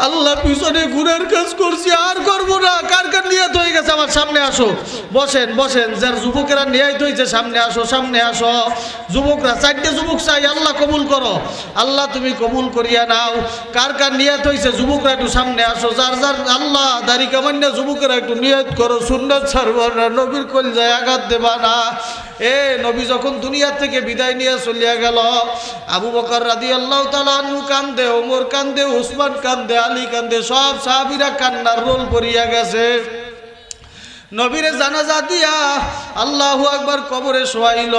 আল্লাহ পিছনে গুনার কাজ করছি, আর করবো না। কার কার নিয়ত হয়ে গেছে আমার সামনে আসো, বসেন বসেন। যার যুবকেরা নিয়ত হয়েছে সামনে আসো, সামনে আসো। যুবকরা, 4টে যুবক চাই, আল্লাহ কবুল করো, আল্লাহ তুমি কবুল করিয়া নাও। কার কার নিয়ত হয়েছে যুবকরা একটু সামনে আসো। যার যার আল্লাহ দাড়ি কামান্য যুবকেরা একটু নিয়ত করো, সুন্নাত ছাড়বা না, নবীর কলজায় আঘাত দেবা না। নবী যখন দুনিয়া থেকে বিদায় নিয়ে চলিয়া গেল, আবু বকর রাদিয়াল্লাহু তাআলা আনহু কান্দে, ওমর কান্দে, উসমান কান্দে, আলী কান্দে, সব সাহাবীরা কান্নার রোল করিয়া গেছে। নবীরে জানাজা দিয়া আল্লাহু আকবার কবরে শোয়াইল।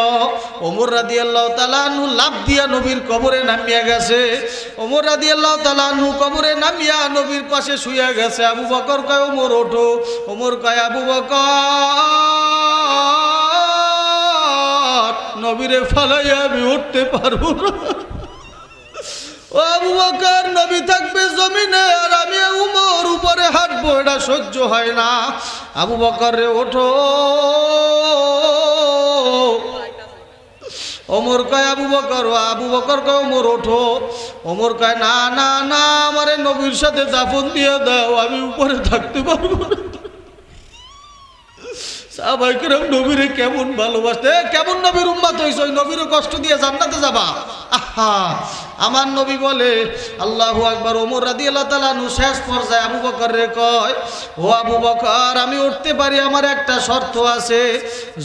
ওমর রাদিয়াল্লাহু তাআলা আনহু লাফ দিয়া নবীর কবরে নামিয়া গেছে। ওমর রাদিয়াল্লাহু তাআলা আনহু কবরে নামিয়া নবীর পাশে শুইয়া গেছে। আবু বকর কয় ওমর ওঠো, ওমর কয় আবু বকর নবীরে ফালাইয়া আমি উঠতে পারবো না। ও আবু বকর, নবী থাকবে জমিনে আর আমি উমর উপরে হাঁটবো, এটা সহ্য হয় না। আবু বকর রে ওঠো। ওমর কয় আবু বকর, আবু বকর কয় ওমর ওঠো। ওমর কয় না না না, আমারে নবীর সাথে দাফন দিয়ে দাও, আমি উপরে থাকতে পারবো না। সাহাবায়ে কেরাম নবীরে কেমন ভালোবাসতে, কেমন নবীর উম্মত হইছ, ওই নবীরও কষ্ট দিয়ে জান্নাতে যাবা। আহা, আমার নবী বলে আল্লাহু আকবার। ওমর রাদিয়াল্লাহু তাআলা আনহু শেষ পর্যায়ে আবু বকর রে কয়, ও আবু বকর, আমি উঠতে পারি, আমার একটা শর্ত আছে।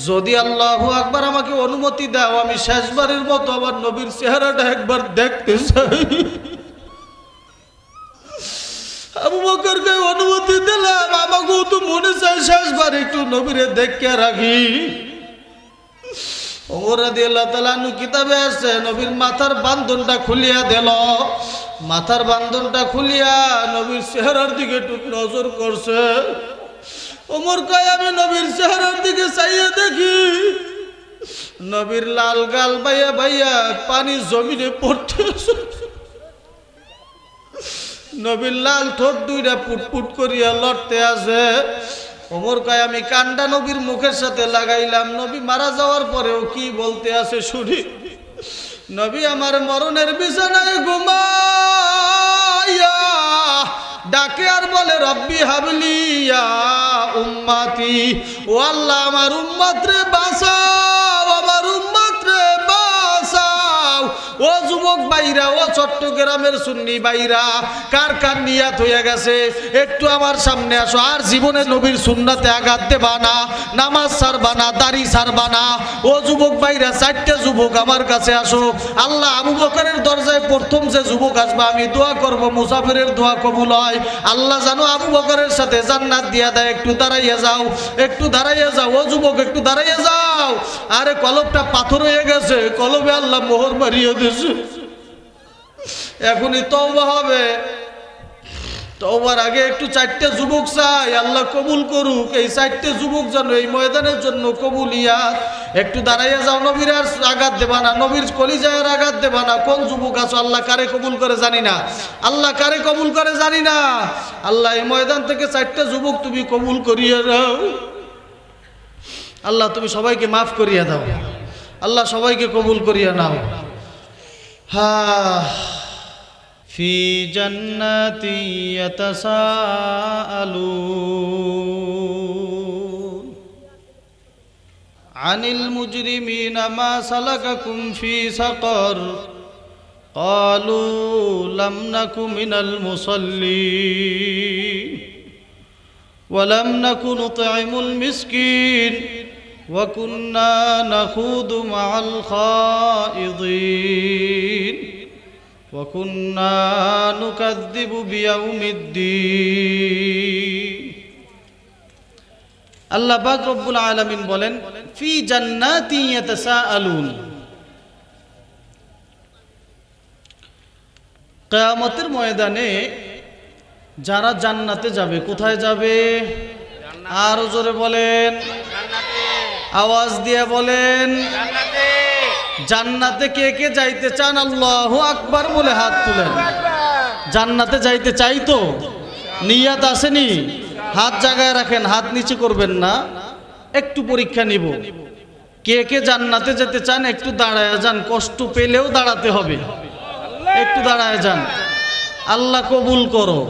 যদি আল্লাহু আকবার আমাকে অনুমতি দাও, আমি শেষবারের মতো আমার নবীর চেহারাটা একবার দেখতে চাই। আবু বকরকে অনুমতি দিলাম, আমাকেও তো মনে চায় শেষবার একটু নবীরে দেখে রাখি। ওমর রাদিয়াল্লাহু তাআলা আনহু কিতাবে আছে, নবীর মাথার বান্ধনটা খুলিয়া দিল। মাথার বান্ধনটা খুলিয়া নবীর চেহারার দিকে একটু নজর করছে। ওমর কয় আমি নবীর চেহারার দিকে চাইয়া দেখি, নবীর লাল গাল বাইয়া বাইয়া পানি জমিনে পড়তেছে। নবীর লাল ঠোঁট দুইটা পুটপুট করিয়া লড়তে আছে। ওমর কয় আমি কান্ডা নবীর মুখের সাথে লাগাইলাম, নবী মারা যাওয়ার পরেও কি বলতে আছে শুনি। নবী আমার মরণের বিছানায় ঘুমাইয়া ডাকে আর বলে রব্বি হাবলি ইয়া উম্মতি, ও আল্লাহ আমার উম্মত রে বাঁচাও, আমার উম্মত রে বাঁচাও। ও যুবক বাইরা, ও চট্টগ্রামের সুন্নি বাইরা, কার কার নিয়াত হয়ে গেছে একটু আমার সামনে আসো। আর জীবনে নবীর সুন্নাতে আঘাত দেবা না, নামাজ ছাড়বা না, দাড়ি ছাড়বা না। ও যুবক বাইরা, 4টে যুবক আমার কাছে আসো। আল্লাহ আবু বকরের দরজায় প্রথম যে যুবক আসবে আমি দোয়া করব, মুসাফিরের দোয়া কবুল হয়। আল্লাহ জানো আবু বকরের সাথে জান্নাত দিয়া দেয়। একটু দাঁড়াইয়া যাও, একটু দাঁড়াইয়া যাও। ও যুবক একটু দাঁড়াইয়া যাও। আরে কলবটা পাথর হয়ে গেছে, কলবে আল্লাহ মোহর মারিয়ে দিয়েছে। এখনই তওবা হবে। তওবার আগে একটু 4টে যুবক চাই, আল্লাহ কবুল করুক। এই 4টে যুবক যেন এই ময়দানের জন্য কবুলিয়াত। একটু দাঁড়াইয়া যাও, নবীর আর আঘাত দেবা না, নবীর কলিজায় আর আঘাত দেবা না। কোন যুবক আছো, আল্লাহ কারে কবুল করে জানি না, আল্লাহ কারে কবুল করে জানি না। আল্লাহ এই ময়দান থেকে 4টে যুবক তুমি কবুল করিয়া দাও। আল্লাহ তুমি সবাইকে মাফ করিয়া দাও, আল্লাহ সবাইকে কবুল করিয়া নাও। ফি জান্নাতি ইয়াতাসাআলুন আনিল মুজরিমিনা মা সালাকাকুম ফি সাকার ক্বালু লাম নাকু মিনাল মুসাল্লিন ওয়া লাম নাকু নুতঈমুল মিসকিন ওয়া কুন্না নাখুদু মাআল খায়িদিন ওয়া কুন্না নুকাযযিবু বিয়াউমিদ্দিন। আল্লাহ পাক রব্বুল আলামিন বলেন ফি জান্নাতি ইয়াতাসাআলুন। কিয়ামতের ময়দানে যারা জান্নাতে যাবে, কোথায় যাবে? আরো জোরে বলেন, আওয়াজ দিয়ে বলেন। জান্নাতে কে কে যাইতে চান? আল্লাহু আকবার বলে হাত তুলেন। জান্নাতে যাইতে চাই তো? নিয়াত আসেনি? হাত জায়গায় রাখেন, হাত নিচে করবেন না। একটু পরীক্ষা নিব, কে কে জান্নাতে যেতে চান? একটু দাঁড়ায় যান, কষ্ট পেলেও দাঁড়াতে হবে। একটু দাঁড়ায় যান। আল্লাহ কবুল করো।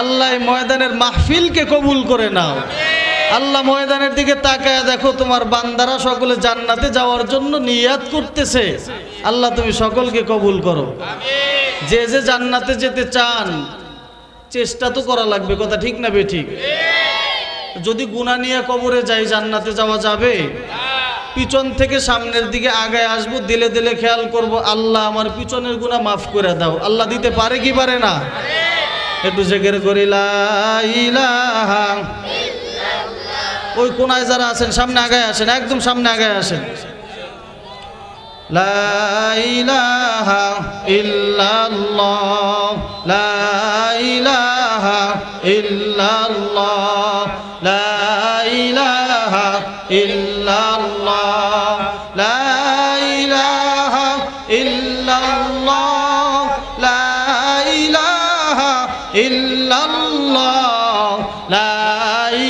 আল্লাহ এই ময়দানের মাহফিলকে কবুল করে নাও। আল্লাহ ময়দানের দিকে তাকায় দেখো, তোমার বান্দারা সকলে জান্নাতে যাওয়ার জন্য নিয়াত করতেছে। আল্লাহ তুমি সকলকে কবুল করো। যে যে জান্নাতে যেতে চান চেষ্টা তো করা লাগবে, কথা ঠিক না বেঠিক? যদি গুনাহ নিয়ে কবরে যাই জান্নাতে যাওয়া যাবে? পিছন থেকে সামনের দিকে আগায় আসবো, দিলে দিলে খেয়াল করব, আল্লাহ আমার পিছনের গুনাহ মাফ করে দাও। আল্লাহ দিতে পারে কি পারে না? একটু জিকির করি লা ইলাহা ইল্লাল্লাহ। ওই কোনায় যারা আছেন সামনে আগায় আসেন, একদম সামনে আগায় আসেন। লা ইলাহা ইল্লাল্লাহ, লা ইলাহা ইল্লাল্লাহ, লা ইলাহা ইল্লাল্লাহ, লা ইলাহা ইল্লাল্লাহ, লা ইলাহা ইল্লাল্লাহ, লা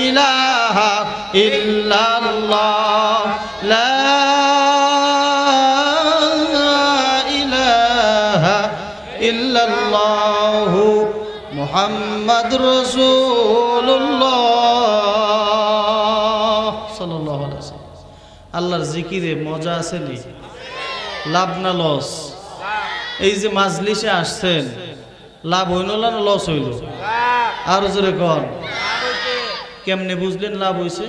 ইলাহা ইল্লাল্লাহ, লা ইল্লাল্লাহু মুহাম্মাদুর রাসূলুল্লাহ সাল্লাল্লাহু আলাইহি ওয়াসাল্লাম। আল্লাহর জিকিরে মজা আছে নি? লাভ না লস? এই যে মাজলিসে আসছেন, লাভ হইল না লস হইল? আরো জোরে কর। কেমনে বুঝলেন লাভ হইছে?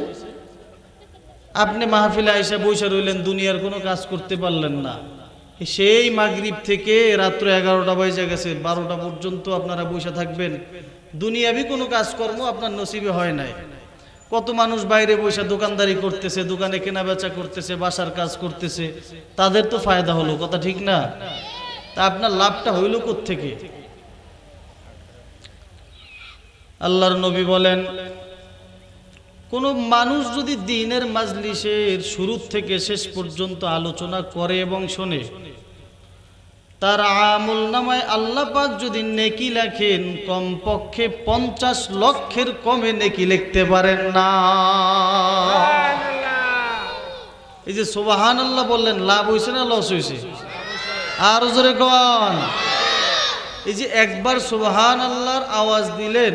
আপনি মাহফিলে আইসা বইসা রইলেন, দুনিয়ার কোনো কাজ করতে পারলেন না। সেই মাগরিব থেকে রাত্র 11টা বাজে গেছে, 12টা পর্যন্ত আপনারা বসে থাকবেন, দুনিয়াবি কোনো কাজকর্ম আপনার নসিবে হয় নাই। কত মানুষ বাইরে বসে দোকানদারি করতেছে, দোকানে কেনা বেচা করতেছে, বাসার কাজ করতেছে, তাদের তো ফায়দা হলো, কথা ঠিক না? তা আপনার লাভটা হইল কোত্থেকে? আল্লাহর নবী বলেন, কোন মানুষ যদি দ্বীনের মাজলিসের শুরু থেকে শেষ পর্যন্ত আলোচনা করে এবং শোনে, তার আমল নামায় আল্লাহ পাক যদি নেকি লেখেন, কমপক্ষে 50 লক্ষের কমে নেকি লিখতে পারেন না। এই যে সুবহানাল্লাহ বললেন, লাভ হইছে না লস হইছে? আর জোরে কোন। এই যে একবার সুবহানাল্লাহর আওয়াজ দিলেন,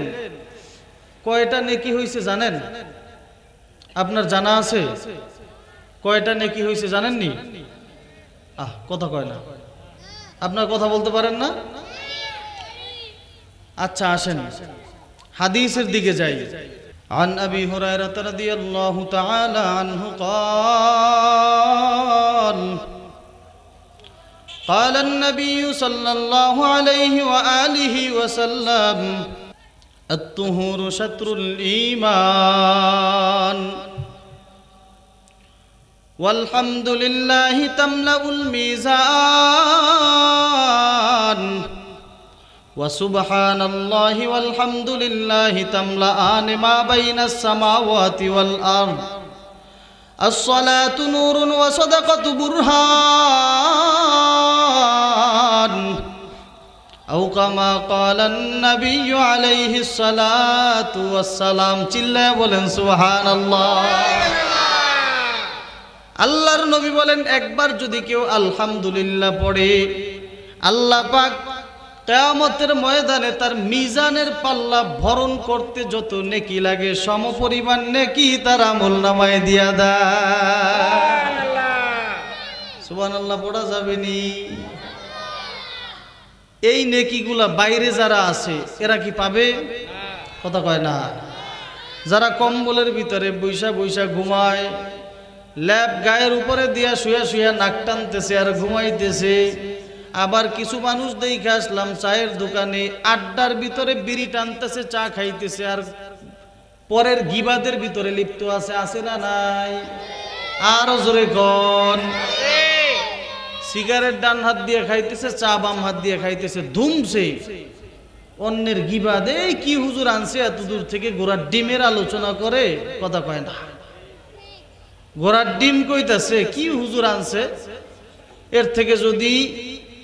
কয়টা নেকি হইছে জানেন? আপনার জানা আছে কয়টা নেকি হইছে জানেননি? কথা কয় না, আপনার কথা বলতে পারেন না? আচ্ছা আসেন হাদিসের দিকে যাই। عن أبي هريرة رضي الله تعالى عنه قال قال النبي صلى الله عليه وآله وسلم الطهور شطر الإيمان والحمد لله تملأ الميزان وسبحان الله والحمد لله تملأان ما بين السماوات والأرض الصلاة نور وصدقة برهان أو كما قال النبي عليه الصلاة والسلام চিল্লা বলেন সুবহানাল্লাহ। আল্লাহর নবী বলেন, একবার যদি কেউ আলহামদুলিল্লাহ পড়ে, আল্লাহ পাক কিয়ামতের ময়দানে তার মিজানের পাল্লা ভরণ করতে যত নেকি লাগে সমপরিমাণ নেকি তার আমলনামায় দিয়া দেয়। সুবহানাল্লাহ পড়া যাবে নি? এই নেকিগুলা বাইরে যারা আছে এরা কি পাবে? কথা কয় না। যারা কম্বলের ভিতরে বৈশা বৈশা ঘুমায়, ল্যাপ গায়ের উপরে দিয়া শুয়া শুয়া নাক টানতেছে আর ঘুমাইতেছে, আবার কিছু মানুষ দেখে আসলাম চায়ের দোকানে আড্ডার ভিতরে বিড়ি টানতেছে, চা খাইতেছে আর পরের গিবাদের ভিতরে লিপ্ত আছে। আছে না নাই? আরো জোরে কোন। সিগারেট ডান হাত দিয়ে খাইতেছে, চা বাম হাত দিয়ে খাইতেছে, ধুমছে অন্যের গিবাদে। কি হুজুর আনছে এত দূর থেকে? ঘোড়ার ডিমের আলোচনা করে, কথা কয় না। ঘোড়ার ডিম কইতাছে, কি হুজুর আনছে? এর থেকে যদি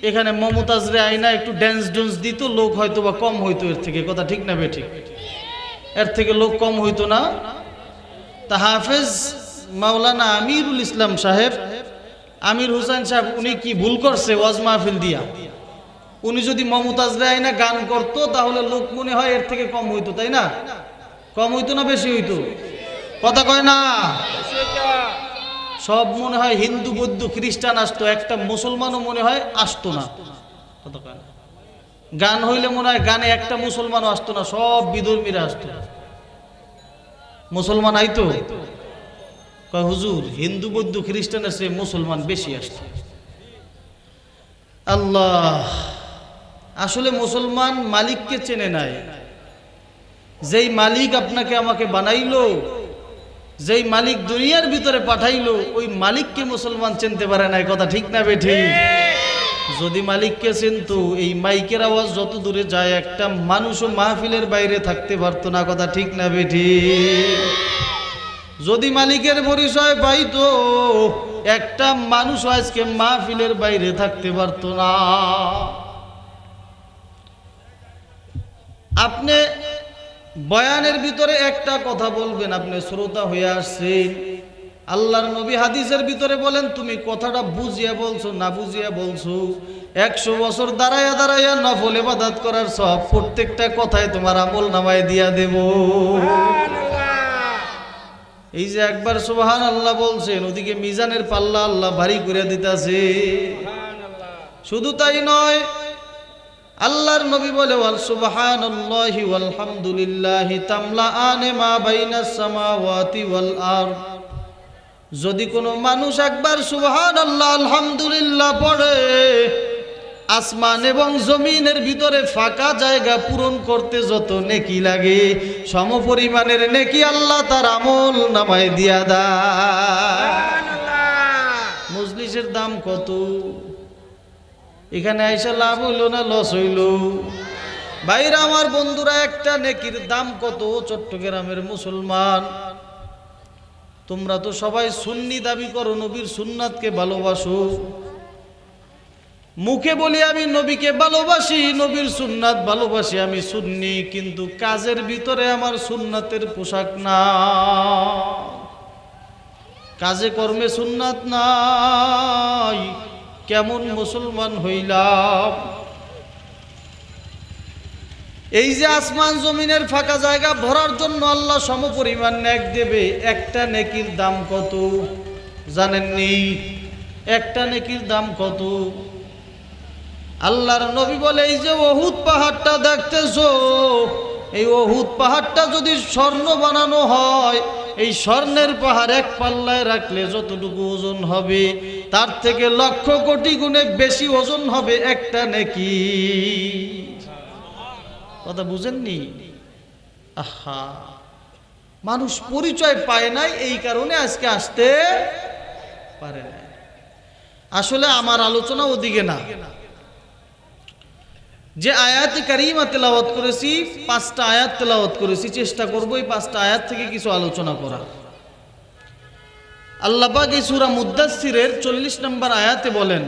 এখানে মমতাজ রে আইনা একটু ড্যান্স ডুন্স দিত, লোক হয়তো বা কম হইতো এর থেকে, কথা ঠিক না বেঠিক? এর থেকে লোক কম হইতো না? তা হাফেজ মাওলানা আমিরুল ইসলাম সাহেব, আমির হুসাইন সাহেব, উনি কি ভুল করছে ওয়াজ মাহফিল দিয়া? উনি যদি মমতাজ রায় না গান করতো তাহলে লোক মনে হয় এর থেকে কম হইতো, তাই না? কম হইতো না বেশি হইতো? কথা কয় না? সব মনে হয় হিন্দু বৌদ্ধ খ্রিস্টান আসতো, একটা মুসলমানও মনে হয় আসতো না। কথা কয় না? গান হইলে মনে হয় গানে একটা মুসলমানও আসতো না, সব বিধর্মীরা আসতো। মুসলমান আইতো? কয় হুজুর হিন্দু বৌদ্ধ খ্রিস্টানের চেয়ে মুসলমান বেশি আসতো। আল্লাহ, আসলে মুসলমান মালিককে চেনে নাই। যেই মালিক আপনাকে আমাকে বানাইলো, যেই মালিক দুনিয়ার ভিতরে পাঠাইলো, ওই মালিককে মুসলমান চিনতে পারে নাই। কথা ঠিক না বেঠিক? যদি মালিককে চিনতো, এই মাইকের আওয়াজ যত দূরে যায় একটা মানুষও মাহফিলের বাইরে থাকতে পারতো না। কথা ঠিক না বেঠিক? যদি মালিকের পরিচয় পাইতো, একটা মানুষ আজকে মাহফিলের বাইরে থাকতে পারতো না। আপনি বয়ানের ভিতরে একটা কথা বলবেন, আপনি শ্রোতা হয়ে আসছেন। আল্লাহর নবী হাদিসের ভিতরে বলেন, তুমি কথাটা বুঝিয়া বলছো না বুঝিয়া বলছো, 100 বছর দাঁড়াইয়া দাঁড়াইয়া নফল ইবাদত করার সব প্রত্যেকটা কথায় তোমার আমল নামায় দিয়া দেব। এই যে একবার সুবহানাল্লাহ বলছেন, ওদিকে মিজানের পাল্লা আল্লাহ ভারী করে দিতেছে। শুধু তাই নয়, আল্লাহর নবী বলে, ওয়াল সুবহানাল্লাহি ওয়াল হামদুলিল্লাহি তামলাআনে মা বাইনাস সামাওয়াতি ওয়াল আরদ। যদি কোনো মানুষ একবার সুবহানাল্লাহ আলহামদুলিল্লাহ পড়ে, আসমান এবং জমিনের ভিতরে ফাঁকা জায়গা পূরণ করতে যত নেকি লাগে, সমপরিমাণের নেকি আল্লাহ তার আমল নামায় দিয়া দেয়। মজলিসের দাম কত? এখানে আইসা লাভ হইল না লস হইল? ভাইরা আমার, বন্ধুরা, একটা নেকির দাম কত? চট্টগ্রামের মুসলমান, তোমরা তো সবাই সুন্নি দাবি করো, নবীর সুন্নাতকে ভালোবাসো। মুখে বলি আমি নবীকে ভালোবাসি, নবীর সুন্নাত ভালোবাসি, আমি সুন্নি, কিন্তু কাজের ভিতরে আমার সুন্নাতের পোশাক না, কাজে কর্মে সুন্নাত নাই। কেমন মুসলমান হইলাম? এই যে আসমান জমিনের ফাঁকা জায়গা ভরার জন্য আল্লাহ সমপরিমাণ নেক দেবে, একটা নেকির দাম কত জানেননি? একটা নেকির দাম কত? আল্লাহর নবী বলে, এই যে উহুদ পাহাড়টা দেখতেছো, এই উহুদ পাহাড়টা যদি স্বর্ণ বানানো হয়, এই স্বর্ণের পাহাড় এক পাল্লায় রাখলে যতটুকু ওজন হবে, তার থেকে লক্ষ কোটি গুণে বেশি ওজন হবে একটা নেকি। কথা বুঝেননি? আহা, মানুষ পরিচয় পায় নাই, এই কারণে আজকে আসতে পারে না। আসলে আমার আলোচনা ওদিকে না। যে আয়াতে কারিমা তেলাওয়াত করেছি, 5টা আয়াত তেলাওয়াত করেছি, চেষ্টা করব এই 5টা আয়াত থেকে কিছু আলোচনা করা। আল্লাহ পাক এই সূরা মুদ্দাসসিরের 40 নম্বর আয়াতে বলেন,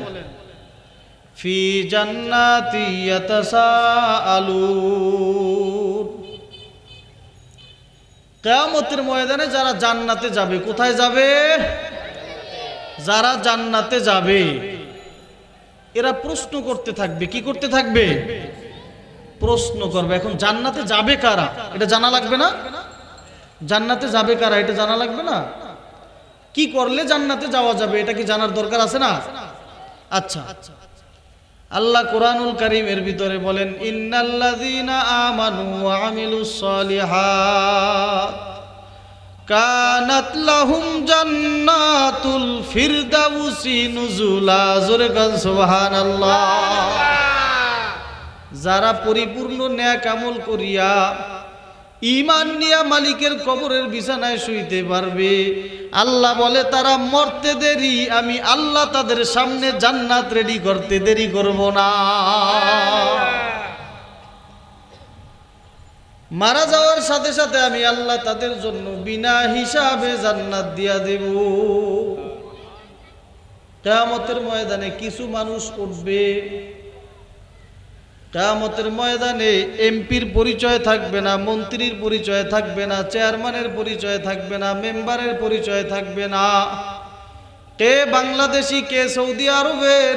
ফি জান্নাতি ইয়াতাসাআলুন। কিয়ামতের ময়দানে যারা জান্নাতে যাবে, কোথায় যাবে? যারা জান্নাতে যাবে, এরা প্রশ্ন করতে থাকবে। কি করতে থাকবে? প্রশ্ন করবে। এখন জান্নাতে যাবে কারা, এটা জানা লাগবে না? জান্নাতে যাবে কারা, এটা জানা লাগবে না? কি করলে জান্নাতে যাওয়া যাবে, এটা কি জানার দরকার আছে না? আচ্ছা, আল্লাহ কোরআনুল কারীমের ভিতরে বলেন, ইন্নাল্লাযীনা আমানু ওয়া আমিলুস সালিহাত কানাত লাহুম জান্নাতুল ফিরদাউসি নুজুলা। জোরে গান সুবহানাল্লাহ। যারা পরিপূর্ণ নেক আমল করিয়া ঈমান নিয়া মালিকের কবরের বিছানায় শুইতে পারবে, আল্লাহ বলে তারা মরতে দেরি, আমি আল্লাহ তাদের সামনে জান্নাত রেডি করতে দেরি করব না। মারা যাওয়ার সাথে সাথে আমি আল্লাহ তাদের জন্য বিনা হিসাবে জান্নাত দিয়া দেব। কিয়ামতের ময়দানে কিছু মানুষ উঠবে, কিয়ামতের ময়দানে এমপির পরিচয় থাকবে না, মন্ত্রীর পরিচয় থাকবে না, চেয়ারম্যানের পরিচয় থাকবে না, মেম্বারের পরিচয় থাকবে না, কে বাংলাদেশি কে সৌদি আরবের,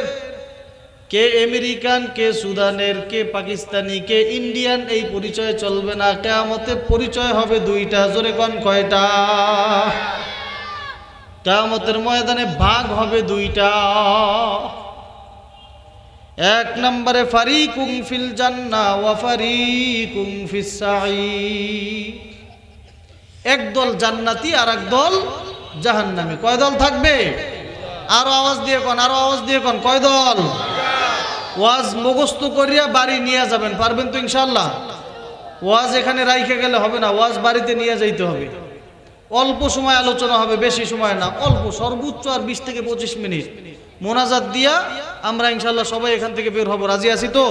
কে আমেরিকান, কে সুদানের, কে পাকিস্তানি, কে ইন্ডিয়ান, এই পরিচয় চলবে না। কিয়ামতে পরিচয় হবে দুইটা। জোরে কোন কয়টা? কিয়ামতের ময়দানে ভাগ হবে দুইটা। এক নম্বরে ফারিকুম ফিল জান্নাহ ওয়া ফারিকুম ফিস সাঈর। একদল জান্নাতি আর একদল জাহান্নামী। কয় দল থাকবে? আরো আওয়াজ দিয়ে কোন, আরো আওয়াজ দিয়ে কোন, কয় দল? ওয়াজ মুখস্থ করিয়া বাড়ি নিয়ে যাবেন, পারবেন তো ইনশাআল্লাহ? ওয়াজ এখানে রাইখে গেলে হবে না, ওয়াজ বাড়িতে নিয়ে যাইতে হবে। অল্প সময় আলোচনা হবে, বেশি সময় না, অল্প, সর্বোচ্চ আর 20 থেকে 25 মিনিট মোনাজাত দিয়া আমরা ইনশাআল্লাহ সবাই এখান থেকে বের হব। রাজি আছি তো?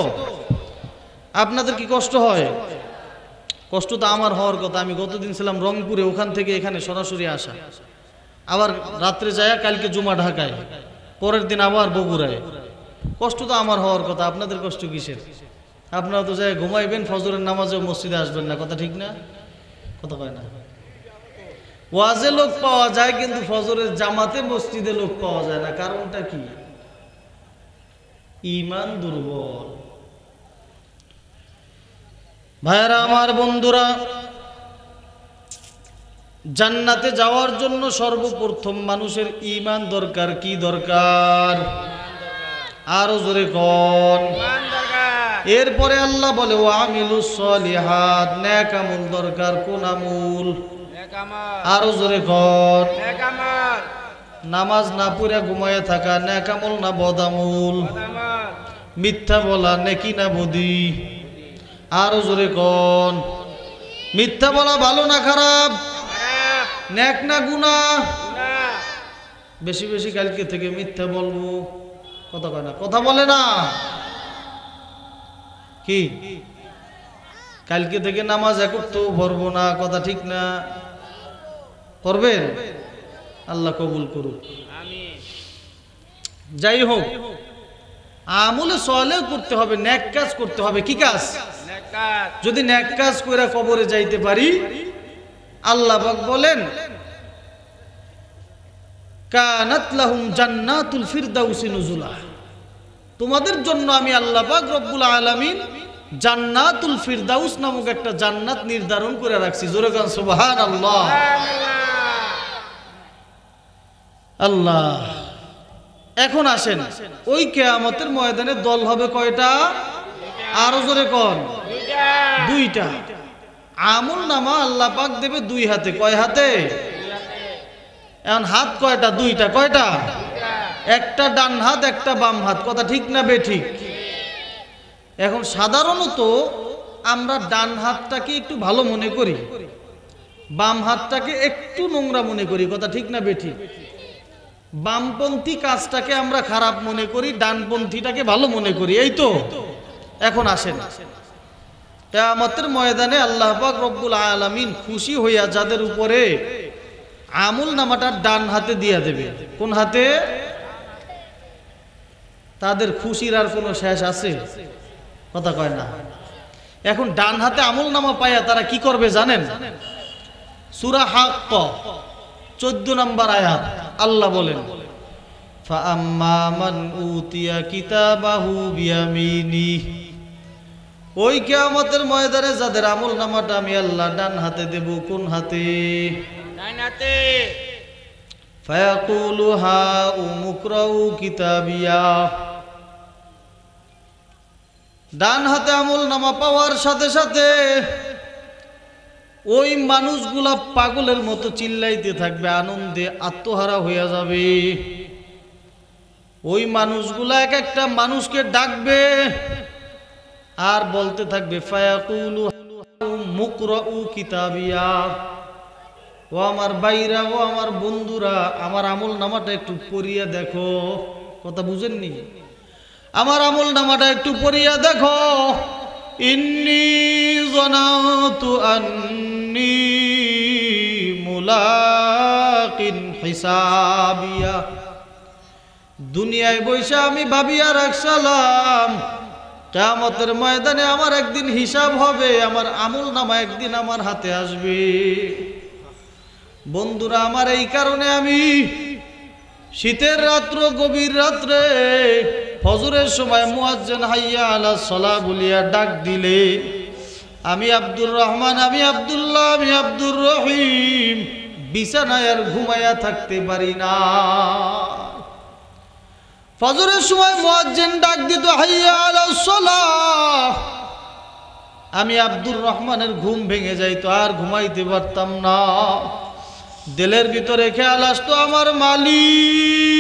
আপনাদের কি কষ্ট হয়? কষ্ট তো আমার হওয়ার কথা। আমি গতদিন ছিলাম রংপুরে, ওখান থেকে এখানে সরাসরি আসা, আবার রাত্রে যায় কালকে জুমা ঢাকায়, পরের দিন আবার বগুড়ায়। কষ্ট তো আমার হওয়ার কথা, আপনাদের কষ্ট কিসের? আপনারা তো যায় ঘুমাইবেন, ফজরের নামাজেও মসজিদে আসবেন না, কথা ঠিক না? কথা কয় না? ওয়াজে লোক পাওয়া যায় কিন্তু ফজরের জামাতে মসজিদে লোক পাওয়া যায় না। কারণটা কি? ঈমান দুর্বল। ভাইরা আমার, বন্ধুরা, জান্নাতে যাওয়ার জন্য সর্বপ্রথম মানুষের ঈমান দরকার। কি দরকার? আরো জোরে কোন। এরপরে আল্লাহ বলে ওয়া আমিলুস সলিহাত, নেক আমল দরকার। কোন আমল? আরো জোরে কোন। নামাজ না পড়ে ঘুমায়ে থাকা নেক আমল না বদ আমল? মিথ্যা বলা নেকি না বদি? আরো জোরে কোন। মিথ্যা বলা ভালো না খারাপ? নেক না গুনাহ? বেশি বেশি কালকে থেকে মিথ্যা বলবো, কথা কয় না, কথা বলে না কি? কালকে থেকে নামাজ একটু পড়বো না, কথা ঠিক না? পড়বেন, আল্লাহ কবুল করুক। যাই হোক, আমলে সওয়ালেও করতে হবে, নেক কাজ করতে হবে। কি কাজ? যদি নেক কাজ কইরা কবরে যাইতে পারি, আল্লাহ পাক বলেন কানাত লাহুম জান্নাতুল ফিরদাউসি নুজুলা, তোমাদের জন্য আমি আল্লাহ পাক রব্বুল আলামিন জান্নাতুল ফিরদাউস নামক একটা জান্নাত নির্ধারণ করে রাখছি। জোরে গান সুবহানাল্লাহ। আল্লাহ। এখন আসেন, ওই কিয়ামতের ময়দানে দল হবে কয়টা? আরো জোরে কোন। দুইটা। আমল নামা আল্লাহ পাক দেবে দুই হাতে। কয় হাতে? এখন হাত কয়টা? দুইটা। কয়টা? একটা ডান হাত, একটা বাম হাত, কথা ঠিক না বেঠিক? এখন সাধারণত আমরা ডান হাতটাকে একটু ভালো মনে করি, বাম হাতটাকে একটু নোংরা মনে করি, কথা ঠিক না বেঠিক? বামপন্থী কাজটাকে আমরা খারাপ মনে করি, ডানপন্থীটাকে ভালো মনে করি, এই তো। এখন আসেন, কিয়ামতের ময়দানে আল্লাহ পাক রব্বুল আলামিন খুশি হইয়া যাদের উপরে আমল নামাটা ডান হাতে দিয়া দেবে। কোন হাতে? তাদের খুশির আর কোনো শেষ আছে? কথা কয় না। এখন ডান হাতে আমল নামা পাইয়া তারা কি করবে জানেন? সূরা হাক্ক 14 নম্বর আয়াত আল্লাহ বলেন ফাআম্মা মান উতিয়া কিতাবাহু বিয়ামিনিহি, ওই কিয়ামতের ময়দানে যাদের আমল নামাটা আমি আল্লাহ ডান হাতে দেব। কোন হাতে? ডান হাতে। ফায়াকুলু হা উমুকরাউ কিতাবিয়া, ডান হাতে আমল নামা পাওয়ার সাথে সাথে ওই মানুষগুলা পাগলের মতো চিল্লাইতে থাকবে, আনন্দে আত্মহারা হইয়া যাবে। ওই মানুষগুলা এক একটা মানুষকে ডাকবে আর বলতে থাকবে ফায়াকুলু মুকরাউ কিতাবিয়া, ও আমার ভাইরা, ও আমার বন্ধুরা, আমার আমল নামাটা একটু পড়িয়া দেখো। কথা বুঝেননি? আমার আমল নামাটা একটু পড়িয়া দেখো। ইন্নী যানাতু আন্নী মুলাকিন হিসাবিয়া, দুনিয়ায় বৈশা আমি ভাবিয়া রাখছিলাম কিয়ামতের ময়দানে আমার একদিন হিসাব হবে, আমার আমল নামা একদিন আমার হাতে আসবে। বন্ধুরা আমার, এই কারণে আমি শীতের রাত্র, গভীর রাত্রে ফজরের সময় মুয়াজ্জিন হাইয়া আলা সালাহ বলিয়া ডাক দিলে আমি আব্দুর রহমান, আমি আব্দুল্লাহ, আমি আব্দুর রহিম বিছানায় আর ঘুমাইয়া থাকতে পারি না। ফজরের সময় মুয়াজ্জিন ডাক দিত হাইয়া আলা সালাহ, আমি আব্দুর রহমানের ঘুম ভেঙে যাইতো, আর ঘুমাইতে পারতাম না। দিলের ভিতরে খেয়াল আসতো আমার মালিক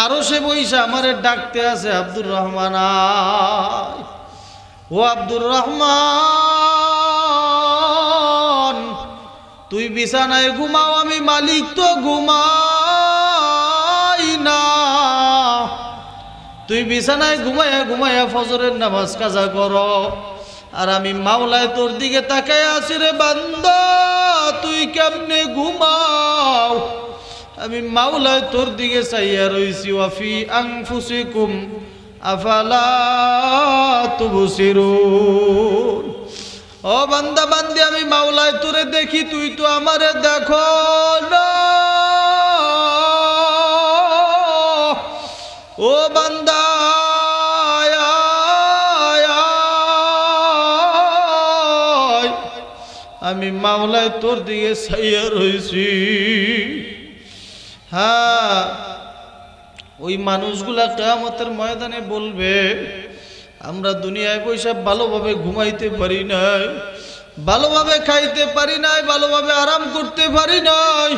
আরো সে বইসা আমারে ডাকতে আছে, আব্দুর রহমান ও আব্দুর রহমান তুই বিছানায় ঘুমাও, আমি মালিক তো ঘুমাই না। তুই বিছানায় ঘুমাইয়া ঘুমাইয়া ফজরের নামাজ কাজা কর, আর আমি মাওলায় তোর দিকে তাকায় আছি রে বান্দা, তুই কেমনে ঘুমাও? আমি মাওলায় তোর দিকে চাইয়া রইছি। ওয়াফি আনফুসিকুম আফালা তুবসিরুন। ও বান্দা বান্দি আমি মাওলায় তোরে দেখি, তুই তো আমারে দেখো না। ও বান্দা আমি মাওলায় তোর দিকে চাইয়া রইছি। হ্যাঁ, ওই মানুষগুলা কিয়ামতের ময়দানে বলবে আমরা দুনিয়ায় পয়সা ভালোভাবে ঘুমাইতে পারি নাই, ভালোভাবে খাইতে পারি নাই, ভালোভাবে আরাম করতে পারি নাই।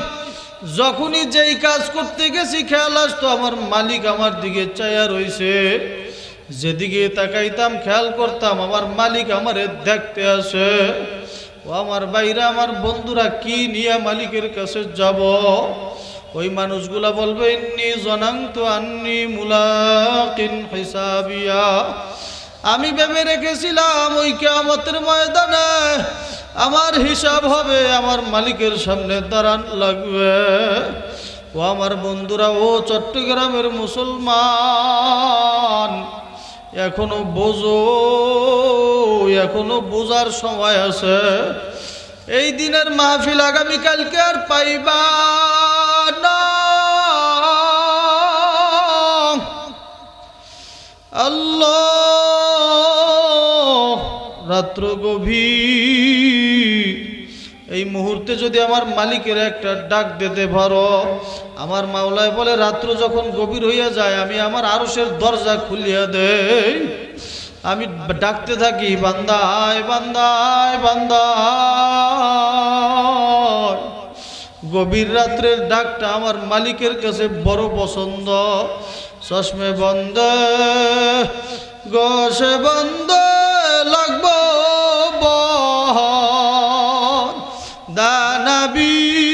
যখনই যেই কাজ করতে গেছি খেয়াল আসতো আমার মালিক আমার দিকে চাইয়া রইছে। যেদিকে তাকাইতাম খেয়াল করতাম আমার মালিক আমারে দেখতে আসে। ও আমার ভাইরা, আমার বন্ধুরা, কি নিয়ে মালিকের কাছে যাব? ওই মানুষগুলা বলবে ইন্নী জনানতু আন্নী মুলাকিন হিসাবিয়া, আমি ভেবে রেখেছিলাম ওই কিয়ামতের ময়দানে আমার হিসাব হবে, আমার মালিকের সামনে দাঁড়ান লাগবে। ও আমার বন্ধুরা, ও চট্টগ্রামের মুসলমান, এখনো বোঝো, এখনো বোঝার সময় আছে। এই দিনের মাহফিল আগামীকালকে আর পাইবা না। আল্লাহ, রাত্র গভীর, এই মুহূর্তে যদি আমার মালিকের একটা ডাক দিতে পারো। আমার মাওলায় বলে রাত্র যখন গভীর হইয়া যায় আমি আমার আরশের দরজা খুলিয়া দেই, আমি ডাকতে থাকি বান্দা আয়, বান্দা আয়, বান্দা আয়। গভীর রাত্রের ডাকটা আমার মালিকের কাছে বড় পছন্দ। চশমে বন্ধ গোসে বন্ধ লাগবো দানাবিনী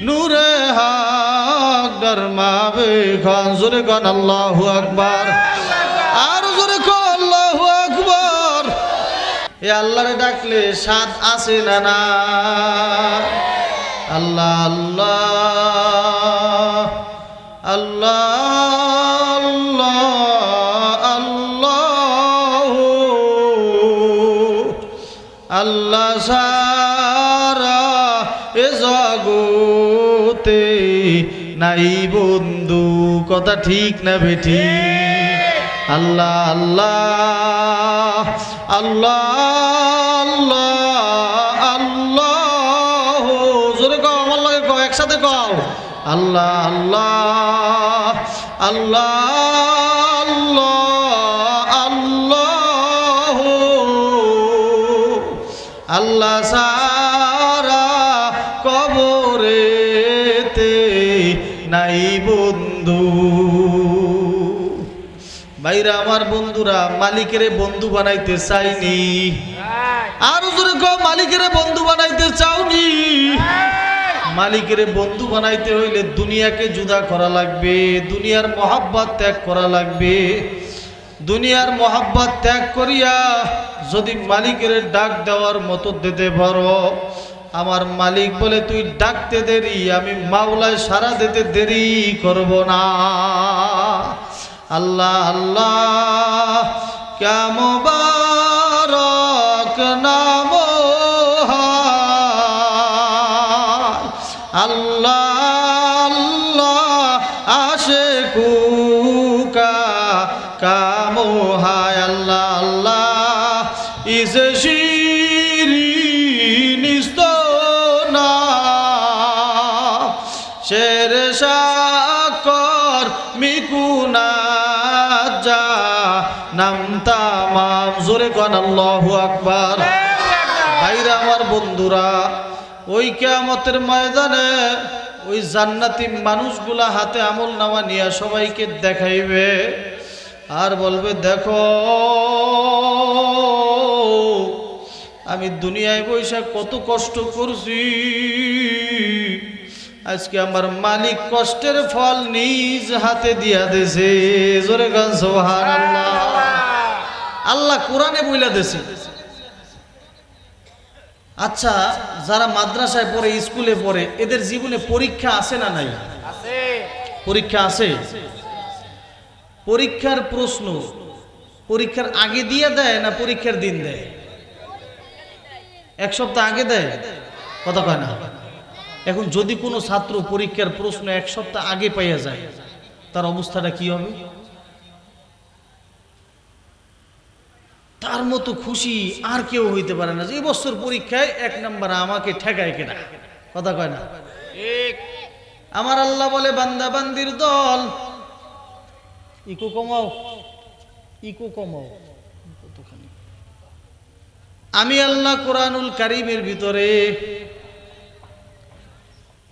নূরে হাক দরমাবে খান। জোরে গান আল্লাহু আকবার, আর জোরে কো আল্লাহু আকবার। এ আল্লাহরে ডাকলে স্বাদ আছে না না? আল্লাহ আল্লাহ আল্লাহ আল্লাহ আল্লাহ সারা এ জগতে নাই বন্ধু। কথা ঠিক না বেঠি? আল্লাহ আল্লাহ আল্লাহ আল্লাহ, জোরে কও, আমার লাগে কও, একসাথে কও। আল্লাহ আল্লাহ আল্লাহ আল্লাহ আল্লাহ সারা কবরেতে নাই বন্ধু। ভাইরা আমার, বন্ধুরা, মালিকের বন্ধু বানাইতে চাইনি। আর জোরে কও, মালিকের বন্ধু বানাইতে চাওনি? মালিকের বন্ধু বানাইতে হইলে দুনিয়াকে জুদা করা লাগবে, দুনিয়ার মহাব্বত ত্যাগ করা লাগবে। দুনিয়ার মহাব্বত ত্যাগ করিয়া যদি মালিকের ডাক দেওয়ার মতো দিতে পারো, আমার মালিক বলে তুই ডাকতে দেরি, আমি মাওলায় সারা দিতে দেরি করব না। আল্লাহ আল্লাহ ক্যা মুবারক নাম আল্লাহ আল্লাহ নিচে শিরিন স্তনা শের শাকর মিকুনা যা নাম তামাম জোরে কোন আল্লাহু আকবার। ভাইরা আমার বন্ধুরা, ওই কিয়ামতের ময়দানে ওই জান্নাতি মানুষগুলা হাতে আমল নামা নিয়ে সবাইকে দেখাইবে আর বলবে, দেখো আমি দুনিয়ায় বৈশা কত কষ্ট করছি, আজকে আমার মালিক কষ্টের ফল নিজ হাতে দিয়া দিয়েছে। জোরে গান সুবহানাল্লাহ। আল্লাহ কোরআনে বইলা দিয়েছে। আচ্ছা, যারা মাদ্রাসায় পড়ে, স্কুলে পড়ে, এদের জীবনে পরীক্ষা আছে না নাই? পরীক্ষা আছে। পরীক্ষার প্রশ্ন পরীক্ষার আগে দিয়ে দেয় না পরীক্ষার দিন দেয়? এক সপ্তাহ আগে দেয়, কথা কয় না। এখন যদি কোনো ছাত্র পরীক্ষার প্রশ্ন এক সপ্তাহ আগে পাইয়া যায়, তার অবস্থাটা কি হবে? তার মতো খুশি আর কেউ হইতে পারে না যে এই বছর পরীক্ষায় 1 নাম্বার আমাকে ঠেকায় কেনা, কথা কয় না। আমার আল্লাহ বলে, বান্দা বান্দির দল, ইকো কমাও, ইকো কমাও। আমি আল্লাহ কোরআনুল কারীমের ভিতরে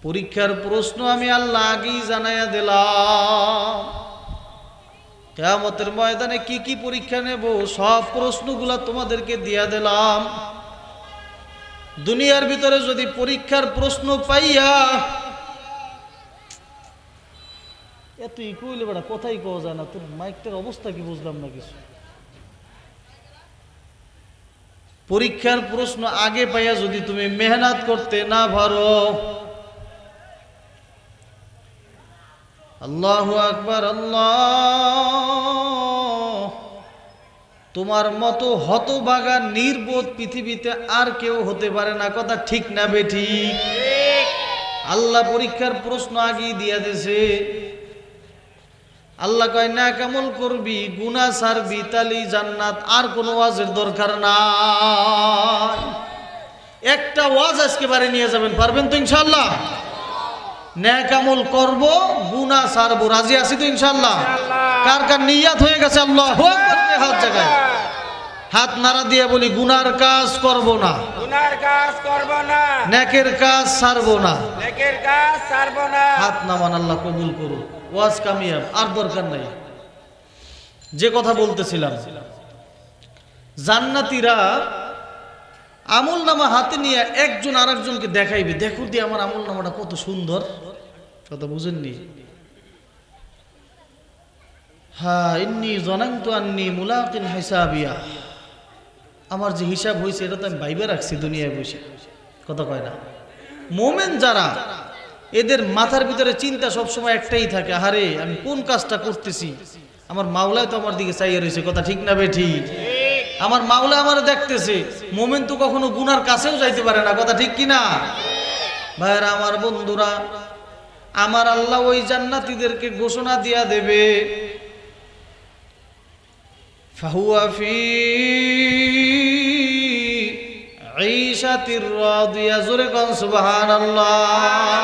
পরীক্ষার প্রশ্ন আমি আল্লাহ আগেই জানাইয়া দিলাম। কিয়ামতের ময়দানে কি কি পরীক্ষা নেব সব প্রশ্নগুলা তোমাদেরকে দিয়া দিলাম। দুনিয়ার ভিতরে যদি পরীক্ষার প্রশ্ন পাইয়া, এত ইকো হইলে বেটা কথাই কওয়া যায় না, তোর মাইকটার অবস্থা কি বুঝলাম না কিছু। পরীক্ষার প্রশ্ন আগে পাইয়া যদি তুমি মেহনত করতে না পারো, আল্লাহু আকবার, আল্লাহ, তোমার মতো হতভাগা নির্বোধ পৃথিবীতে আর কেউ হতে পারে না, কথা ঠিক না বেঠিক? আল্লাহ পরীক্ষার প্রশ্ন আগেই দিয়া দিয়েছে। আল্লাহ কয়, না কেমন করবি, গুনাহ ছাড়বি, তালি জান্নাত, আর কোনো ওয়াজের দরকার নাই। একটা ওয়াজ আজকে বারে নিয়ে যাবেন, পারবেন তো ইনশাআল্লাহ? নেক আমল করব, গুনাহ ছাড়বো, রাজি আছি তো ইনশাআল্লাহ? কার কার নিয়ত হয়ে গেছে? আল্লাহু আকবার। হাত জায়গায় হাত নাড়া দিয়ে বলি, গুনার কাজ করব না, গুনার কাজ করব না, নেকের কাজ ছাড়বো না, নেকের কাজ ছাড়ব না। হাত নামান, আল্লাহ কবুল করুন। ওয়াজ কামিয়াব, আর দরকার নাই। যে কথা বলতেছিলাম, জান্নাতীরা আমল নামা হাতে নিয়ে একজন আরেকজনকে দেখাইবে, দেখো দিয়ে আমার আমল নামাটা কত সুন্দর, কথা বুঝেননি? হ্যাঁ, ইন্নী জানান্তু আন্নী মুলাকিন হিসাবিয়া, আমার যে হিসাব হয়েছে এটা তো আমি ভাইবে রাখছি দুনিয়ায় বসে, কথা কয় না। মোমেন যারা, এদের মাথার ভিতরে চিন্তা সবসময় একটাই থাকে, আরে আমি কোন কাজটা করতেছি, আমার মাওলায় তো আমার দিকে চাইয়া রয়েছে, কথা ঠিক না বেঠিক? আমার মাওলা আমার দেখতেছে। মোমেন তো কখনো গুনার কাছেও যাইতে পারে না, কথা ঠিক কিনা? ভাইরা আমার বন্ধুরা, আমার আল্লাহ ওই জান্নাতীদেরকে ঘোষণা দিয়া দেবে, ফাহুয়া ফি ঈশাতির রাদিয়া, জোরে কোন সুবহানাল্লাহ।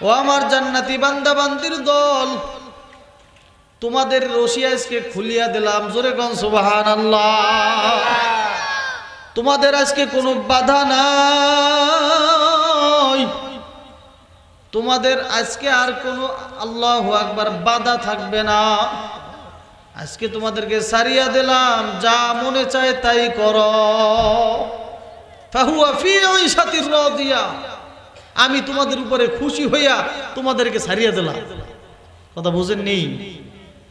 ও আমার জান্নাতি বান্দা বান্দির দল, তোমাদের রশি আজকে খুলিয়া দিলাম, জোরে কোন সুবহানাল্লাহ। তোমাদের আজকে কোনো বাধা নাই, তোমাদের আজকে আর কোনো, আল্লাহু আকবার, বাধা থাকবে না। আজকে তোমাদেরকে সারিয়া দিলাম, যা মনে চায় তাই করো। ফাহুয়া ফি ঈশাতির রাদিয়া, আমি তোমাদের উপরে খুশি হইয়া তোমাদেরকে সারিয়া দিলাম, কথা বুঝেননি?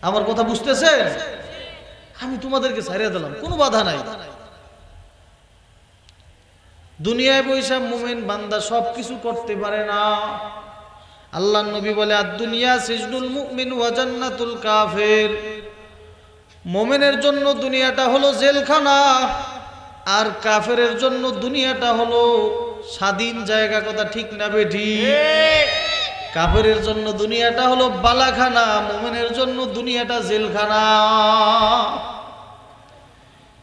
আমার কথা বুঝতেছে? আমি তোমাদেরকে সারিয়া দিলাম, কোনো বাধা নাই। দুনিয়ায় বৈশা মুমিন বান্দা সবকিছু করতে পারে না। আল্লাহর নবী বলে, আদ-দুনিয়া সিজনুল মুমিন ওয়া জান্নাতুল কাফির, মুমিনের জন্য দুনিয়াটা হলো জেলখানা, আর কাফেরের জন্য দুনিয়াটা হলো স্বাধীন জায়গা, কথা ঠিক না বেঠিক? কাফেরের জন্য দুনিয়াটা হলো বালাখানা, মুমিনের জন্য দুনিয়াটা জেলখানা।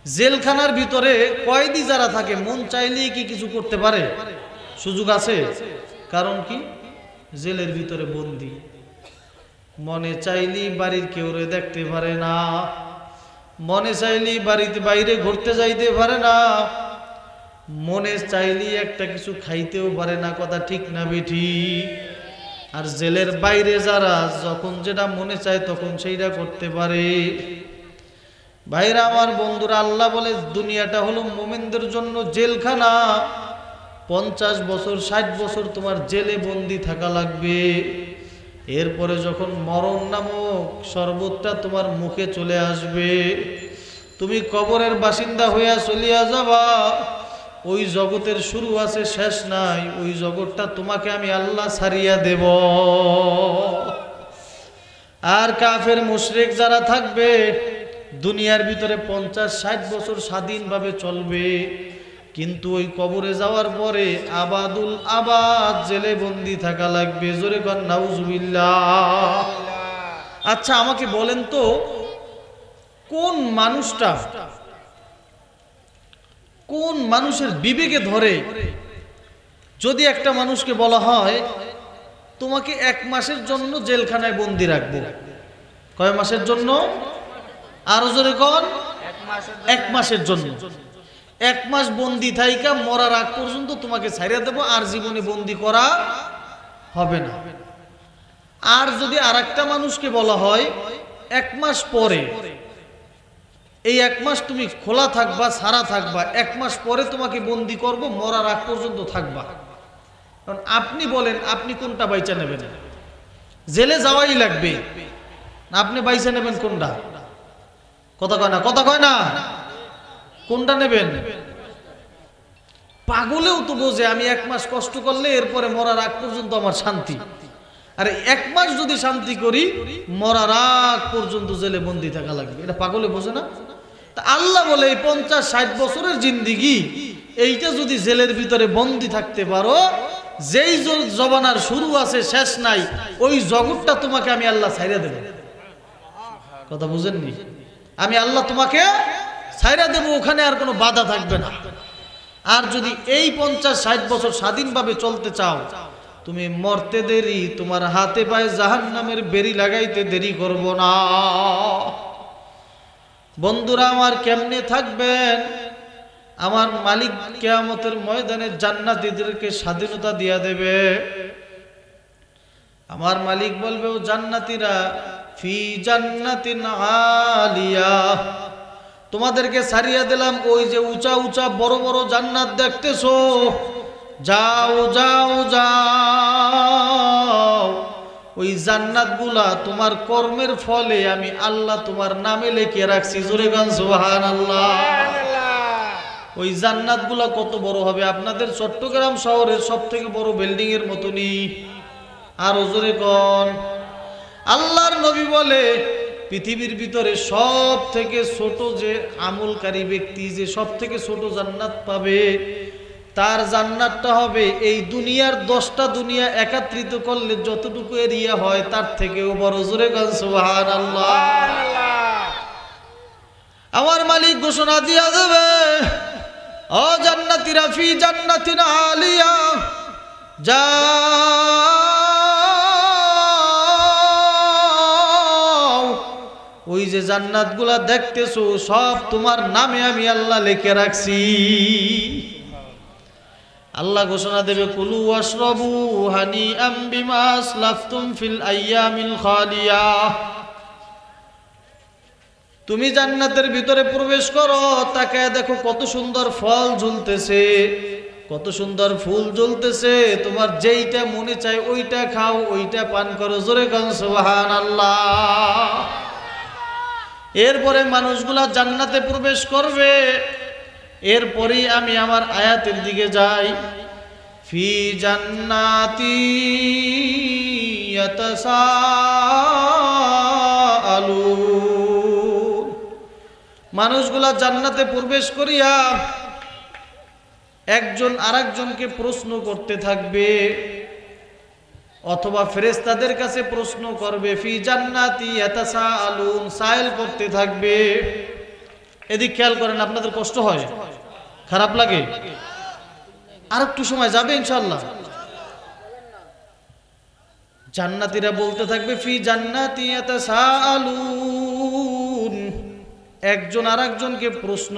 জেলখানার ভিতরে কয়েদি যারা থাকে মন চাইলেই কি কিছু করতে পারে? সুযোগ আছে? কারণ কি? জেলের ভিতরে বন্দী, মনে চাইলেই বাড়ির কেউ দেখতে পারে না, মনে চাইলেই বাড়িতে বাইরে ঘুরতে যাইতে পারে না, মনে চাইলেই একটা কিছু খাইতেও পারে না। কথা ঠিক না বেঠিক? আর জেলের বাইরে যারা যখন যেটা মনে চায় তখন সেইটা করতে পারে। ভাইরা আমার, বন্ধুরা, আল্লাহ বলে দুনিয়াটা হলো মুমিনদের জন্য জেলখানা। 50 বছর 60 বছর তোমার জেলে বন্দি থাকা লাগবে। এরপরে যখন মরণ নামক শরবতটা তোমার মুখে চলে আসবে, তুমি কবরের বাসিন্দা হইয়া চলিয়া যাবা। ওই জগতের শুরু আছে, শেষ নাই। ওই জগৎটা তোমাকে আমি আল্লাহ ছাড়িয়া দেব। আর কাফের মুশরিক যারা থাকবে দুনিয়ার ভিতরে 50-60 বছর স্বাধীনভাবে চলবে, কিন্তু ওই কবরে যাওয়ার পরে আবাদুল আবাদ জেলে বন্দি থাকা লাগবে। জোরে কর নাউজুবিল্লাহ। আচ্ছা, আমাকে বলেন তো, কোন মানুষের বিবেকে ধরে যদি একটা মানুষকে বলা হয় তোমাকে 1 মাসের জন্য জেলখানায় বন্দি রাখবো? কয় মাসের জন্য? আরো জোরে কর। 1 মাসের জন্য। 1 মাস বন্দি থাইকা মরার আগ পর্যন্ত তোমাকে ছাড়িয়ে দেবো, আর জীবনে বন্দি করা হবে না। আর যদি আরেকটা মানুষকে বলা হয় 1 মাস পরে, এই 1 মাস তুমি খোলা থাকবা, সারা থাকবা, 1 মাস পরে তোমাকে বন্দি করব, মরার আগ পর্যন্ত থাকবা। কারণ আপনি বলেন আপনি কোনটা বাইচা নেবেন? জেলে যাওয়াই লাগবে, আপনি বাইচা নেবেন কোনটা? কথা কয় না, কথা কয় না। কোনটা নেবেন? পাগলেও তো বোঝে আমি 1 মাস কষ্ট করলে এরপরে মরার আগ পর্যন্ত আমার শান্তি। আরে 1 মাস যদি শান্তি করি, মরার আগ পর্যন্ত জেলে বন্দি থাকা লাগবে। এটা পাগলে বোঝে না? তা আল্লাহ বলে এই 50-60 বছরের জিন্দিগি, এইটা যদি জেলের ভিতরে বন্দি থাকতে পারো, যেই জবানার শুরু আছে শেষ নাই, ওই জগৎটা তোমাকে আমি আল্লাহ ছাইরা দেব। কথা বুঝেননি? আমি আল্লাহ তোমাকে ছাইরা দেব, ওখানে আর কোনো বাধা থাকবে না। আর যদি এই 50-60 বছর স্বাধীনভাবে চলতে চাও, তুমি মরতে দেরি, তোমার হাতে পায়ে জাহান্নামের বেরি লাগাইতে দেরি করব না। বন্ধুরা আমার, কেমনে থাকবেন? আমার মালিক কিয়ামতের ময়দানে জান্নাতীদেরকে স্বাধীনতা দিয়া দেবে। আমার মালিক বলবে, ও জান্নাতীরা, ফি জান্নাতিন আলিয়া, তোমাদেরকে ছাড়িয়ে দিলাম ওই যে উঁচা উঁচা বড় বড় জান্নাত দেখতেছো, যাও যাও যাও। ওই জান্নাতগুলা তোমার কর্মের ফলে আমি আল্লাহ তোমার নামে লিখে রাখছি। জোরে গান সুবহানাল্লাহ। ওই জান্নাতগুলা কত বড় হবে? আপনাদের চট্টগ্রাম শহরের সবথেকে বড় বিল্ডিং এর মতনই। আর জোরে কোন। আল্লাহর নবী বলে, পৃথিবীর ভিতরে সব থেকে ছোট যে আমলকারী ব্যক্তি, যে সব থেকে ছোট জান্নাত পাবে, তার জান্নাতটা হবে এই দুনিয়ার 10টা দুনিয়া একত্রিত করলে যতটুকু এরিয়া হয় তার থেকেও বড়। জোরে গান সুবহানাল্লাহ। আমার মালিক ঘোষণা দিয়া দেবে, ও জান্নাতীরা, ফি জান্নাতিন আলিয়া, যাও। ওই যে জান্নাতগুলা দেখতেছো সব তোমার নামে আমি আল্লাহ লিখে রাখছি। আল্লাহ ঘোষণা দেবে, কুলু ওয়াশরাবু হানিআম বিমা আসলাফতুম ফিল আইয়ামিল খালিয়া। তুমি জান্নাতের ভিতরে প্রবেশ করো, তাকায় দেখো কত সুন্দর ফল ঝুলতেছে, কত সুন্দর ফুল জ্বলতেছে। তোমার যেইটা মনে চায় ওইটা খাও, ওইটা পান করো। জোরে গান সুবহানাল্লাহ। এরপরে মানুষগুলা জান্নাতে প্রবেশ করবে। এরপরেই আমি আমার আয়াতের দিকে যাই। ফি জান্নাতি ইয়াতাসাআলুন। মানুষগুলা জান্নাতে প্রবেশ করিয়া একজন আরেকজনকে প্রশ্ন করতে থাকবে, অথবা ফেরেশতাদের কাছে প্রশ্ন করবে। ফি জান্নাতি ইয়াতাসাআলুন, সাইল করতে থাকবে। এদিক খেয়াল করেন, আপনাদের কষ্ট হয়, খারাপ লাগে? আর একটু সময় যাবে ইনশাআল্লাহ। জান্নাতীরা বলতে থাকবে ফি জান্নাতি ইয়াতাসাআলুন, একজন আরেকজনকে প্রশ্ন,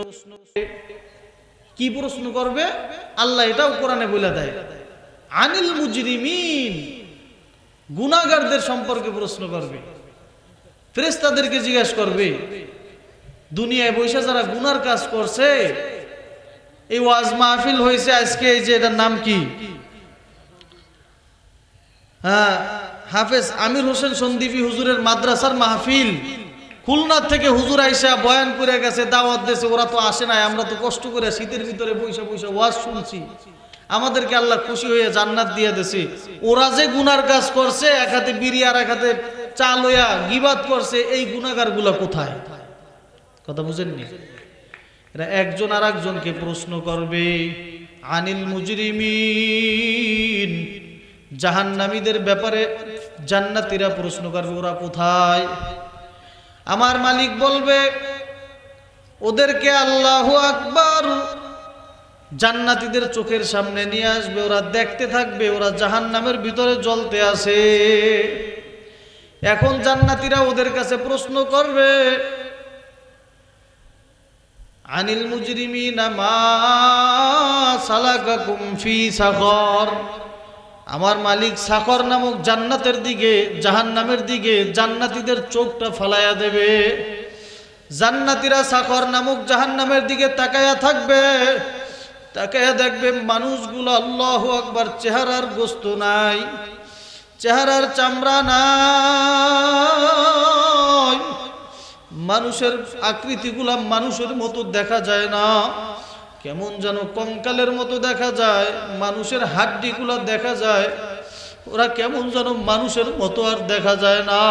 কি প্রশ্ন করবে? আল্লাহ এটাও কোরআনে বলে দেয়, আনিল মুজরিমিন, গুনাহগারদের সম্পর্কে প্রশ্ন করবে। ফেরেশতাদেরকে জিজ্ঞাসা করবে, দুনিয়ায় বসে যারা গুনার কাজ করছে, এই ওয়াজ মাহফিল হয়েছে আজকে, এই যে এটার নাম কি, হ্যাঁ, হাফেজ আমির হোসেন সন্দীপী হুজুরের মাদ্রাসার মাহফিল, খুলনা থেকে হুজুর আইসা বয়ান করে গেছে, দাওয়াত দিয়েছে, ওরা তো আসে নাই, আমরা তো কষ্ট করে শীতের ভিতরে বইসা বইসা ওয়াজ শুনছি, আমাদেরকে আল্লাহ খুশি হয়ে জান্নাত দিয়ে দিয়েছে। ওরা যে গুনার কাজ করছে, এক হাতে বিড়ি আর এক হাতে চাল হইয়া গিবাত করছে, এই গুনাহগার গুলা কোথায়? কথা বুঝেননি? এরা একজন আর একজনকে প্রশ্ন করবে, আনিল মুজরিমিন, জাহান্নামীদের ব্যাপারে জান্নাতীরা প্রশ্ন করবে, ওরা কোথায়? আমার মালিক বলবে, ওদেরকে আল্লাহু আকবার জান্নাতীদের চোখের সামনে নিয়ে আসবে, ওরা দেখতে থাকবে, ওরা জাহান্নামের ভিতরে জ্বলতে আছে। এখন জান্নাতীরা ওদের কাছে প্রশ্ন করবে, আনিল মুজরিমিনা মা সালাকাকুম ফি সাকর, আমার মালিক সাকর নামক জান্নাতের দিকে, জাহান্নামের দিকে জান্নাতীদের চোখটা ফালায়া দেবে। জান্নাতীরা সাকর নামক জাহান্নামের দিকে তাকায়া থাকবে, তাকায়া দেখবে মানুষগুলো আল্লাহু আকবার চেহারার গোস্ত নাই, চেহারার চামড়া নাই, মানুষের আকৃতিগুলা মানুষের মতো দেখা যায় না, কেমন যেন কঙ্কালের মতো দেখা যায়, মানুষের হাড্ডিগুলা দেখা যায়, ওরা কেমন যেন মানুষের মতো আর দেখা যায় না,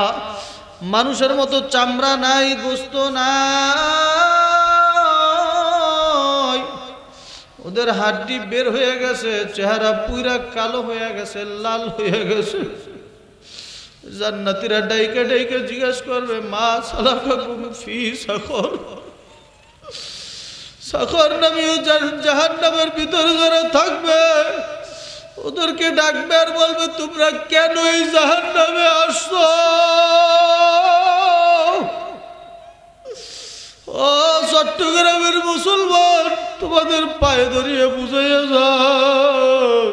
মানুষের মতো চামড়া নাই, গোস্ত নাই, ওদের হাড্ডি বের হয়ে গেছে, চেহারা পুরা কালো হয়ে গেছে, লাল হয়ে গেছে। জান্নাতীরা ডাইকে ডাইকে জিজ্ঞাসা করবে, মা সালাকাকুম ফি সাকর, সাকর নামে জাহান্নামের ভিতরে যারা থাকবে ওদেরকে ডাকবে আর বলবে, তোমরা কেন এই জাহান্নামে আসছো? ও চট্টগ্রামের মুসলমান, তোমাদের পায়ে ধরিয়ে বুঝাইয়া যাও,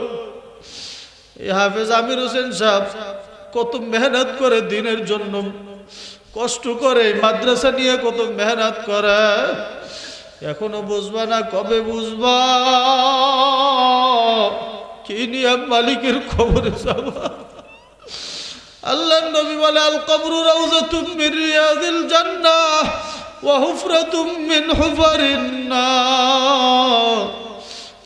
এই হাফেজ আমির হোসেন সাহেব কত মেহনত করে দিনের জন্য, কষ্ট করে মাদ্রাসা নিয়ে কত মেহনত করে, এখনো বুঝবা না? কবে বুঝবা? কি নিয়ে মালিকের খবরে যাবা? আল্লাহ নবী বলে, আল কবরু রাউযাতুম মিন রিয়াদিল জান্নাহ ওয়া হুফরাতুম মিন হুফারিন নার,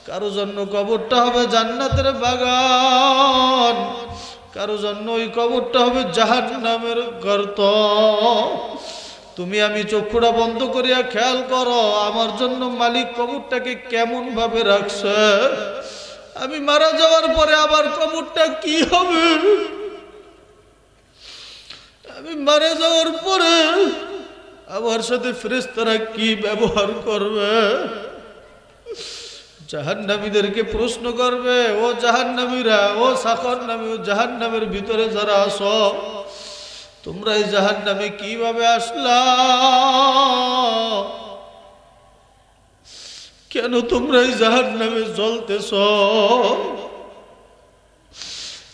কারো জন্য কবরটা হবে জান্নাতের বাগান, কারো জন্য ওই কবরটা হবে জাহান্নামের গর্ত। তুমি আমি চক্ষুটা বন্ধ করিয়া খেয়াল করো, আমার জন্য মালিক কবরটাকে কেমন ভাবে রাখছে, আমি মারা যাওয়ার পরে আবার কবরটা কি হবে, আমি মারা যাওয়ার পরে আমার সাথে ফেরেশতারা কি ব্যবহার করবে। জাহান্নামীদেরকে প্রশ্ন করবে, ও জাহান্নামীরা, ও সাকর নামী, ও জাহান্নামের ভিতরে যারা আসো, তোমরা এই জাহান্নামে কিভাবে আসলা? কেন তোমরা এই জাহান্নামে জ্বলতেছ?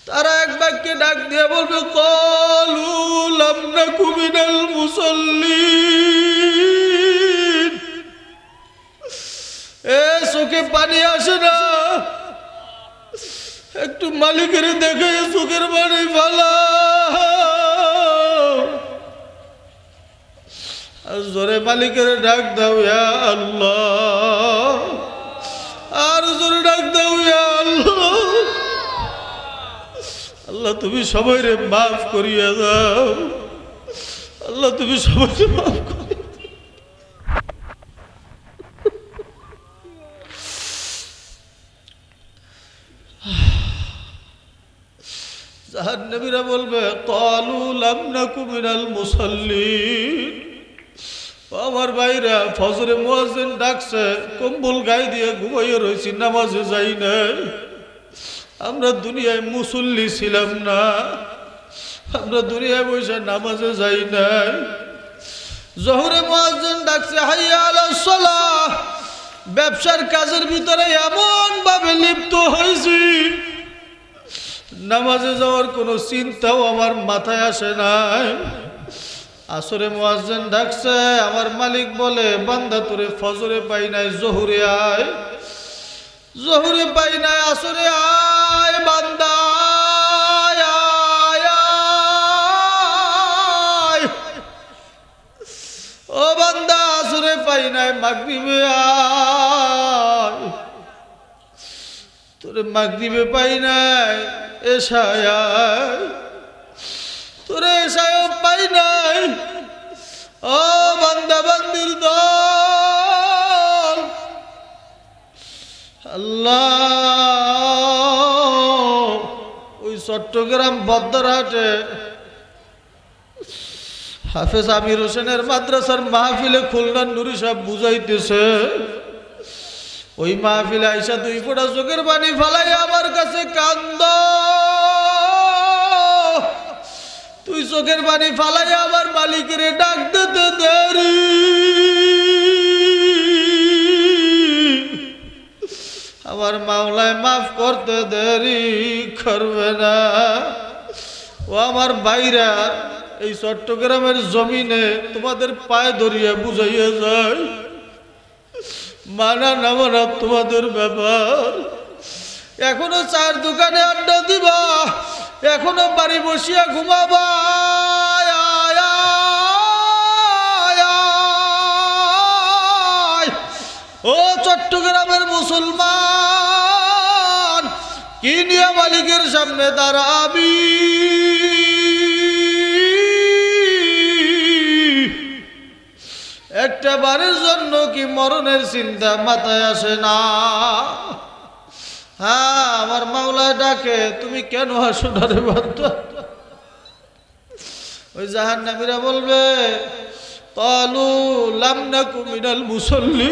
তারা এক বাক্যে ডাক দিয়ে বলবে, ক্বালু লাম নাকু মিনাল মুসাল্লিন, এ চোখে পানি আসে না, একটু মালিকের দেখে চোখের পানি ফালা, আর জোরে মালিকের ডাক দাও ইয়া আল্লাহ, আর জোরে ডাক দাও ইয়া আল্লাহ। আল্লাহ তুমি সবাইরে মাফ করিয়া দাও, আল্লাহ তুমি সবাইকে মাফ করিয়া দাও। জাহান্নামীরা বলবে, ক্বালু লাম নাকু মিনাল মুসাল্লিন, আমার ভাইরা ফজরে মুয়াজ্জিন ডাকছে, কম্বল গায়ে দিয়ে ঘুমাইয়ে রয়েছি, নামাজে যাই নাই। আমরা দুনিয়ায় মুসল্লি ছিলাম না, আমরা দুনিয়ায় বসে নামাজে যাই নাই। জোহরে মুয়াজ্জিন ডাকছে, হাইয়া আলাস সালাহ। ব্যবসার কাজের ভিতরে এমন ভাবে লিপ্ত হয়েছি, নামাজে যাওয়ার কোনো চিন্তাও আমার মাথায় আসে নাই। আসরে মুয়াজ্জিন ডাকছে, আমার মালিক বলে, বান্দা তোরে ফজরে পাই নাই, জোহরে আয়। জোহরে পাই নাই, আসরে আয় বান্দা, আয় আয় আয়। ও বান্দা আসরে পাই নাই, মাগরিবে আয়। তোরে মাগরিবে পাই নাই, এশায় আয়। তোরে এশায় পাই নাই। ও বান্দা বান্দির দল, আল্লাহ ওই চট্টগ্রাম বদ্দারহাটে হাফেজ আমির হোসেনের মাদ্রাসার মাহফিলে খুলনার নুরি সাহেব বুঝাইতেছে, ওই মাহফিলে আইসা 2 ফোঁটা চোখের পানি ফালাই আমার কাছে কান্দ। তুই চোখের পানি ফালাই আমার মালিকের ডাক দিতে দেরি। আমার মাওলায় মাফ করতে দেরি করবে না। ও আমার ভাইরা, এই চট্টগ্রামের জমিনে তোমাদের পায়ে ধরিয়া বুঝাইয়া যায়, মানা না মানা তোমাদের ব্যাপার। এখনো চার দোকানে আড্ডা দিবা, এখনো বাড়ি বসিয়া ঘুমাবা। ও চট্টগ্রামের মুসলমান, কি নিয়ে মালিকের সামনে দাঁড়াবি? একটা বারের জন্য কি মরণের চিন্তা মাথায় আসে না? হ্যাঁ, আমার মাওলা ডাকে, তুমি কেন আসো না রে বান্দা? ওই জাহান্নামীরা বলবে, ক্বালু লাম নাকু মিনাল মুসাল্লি।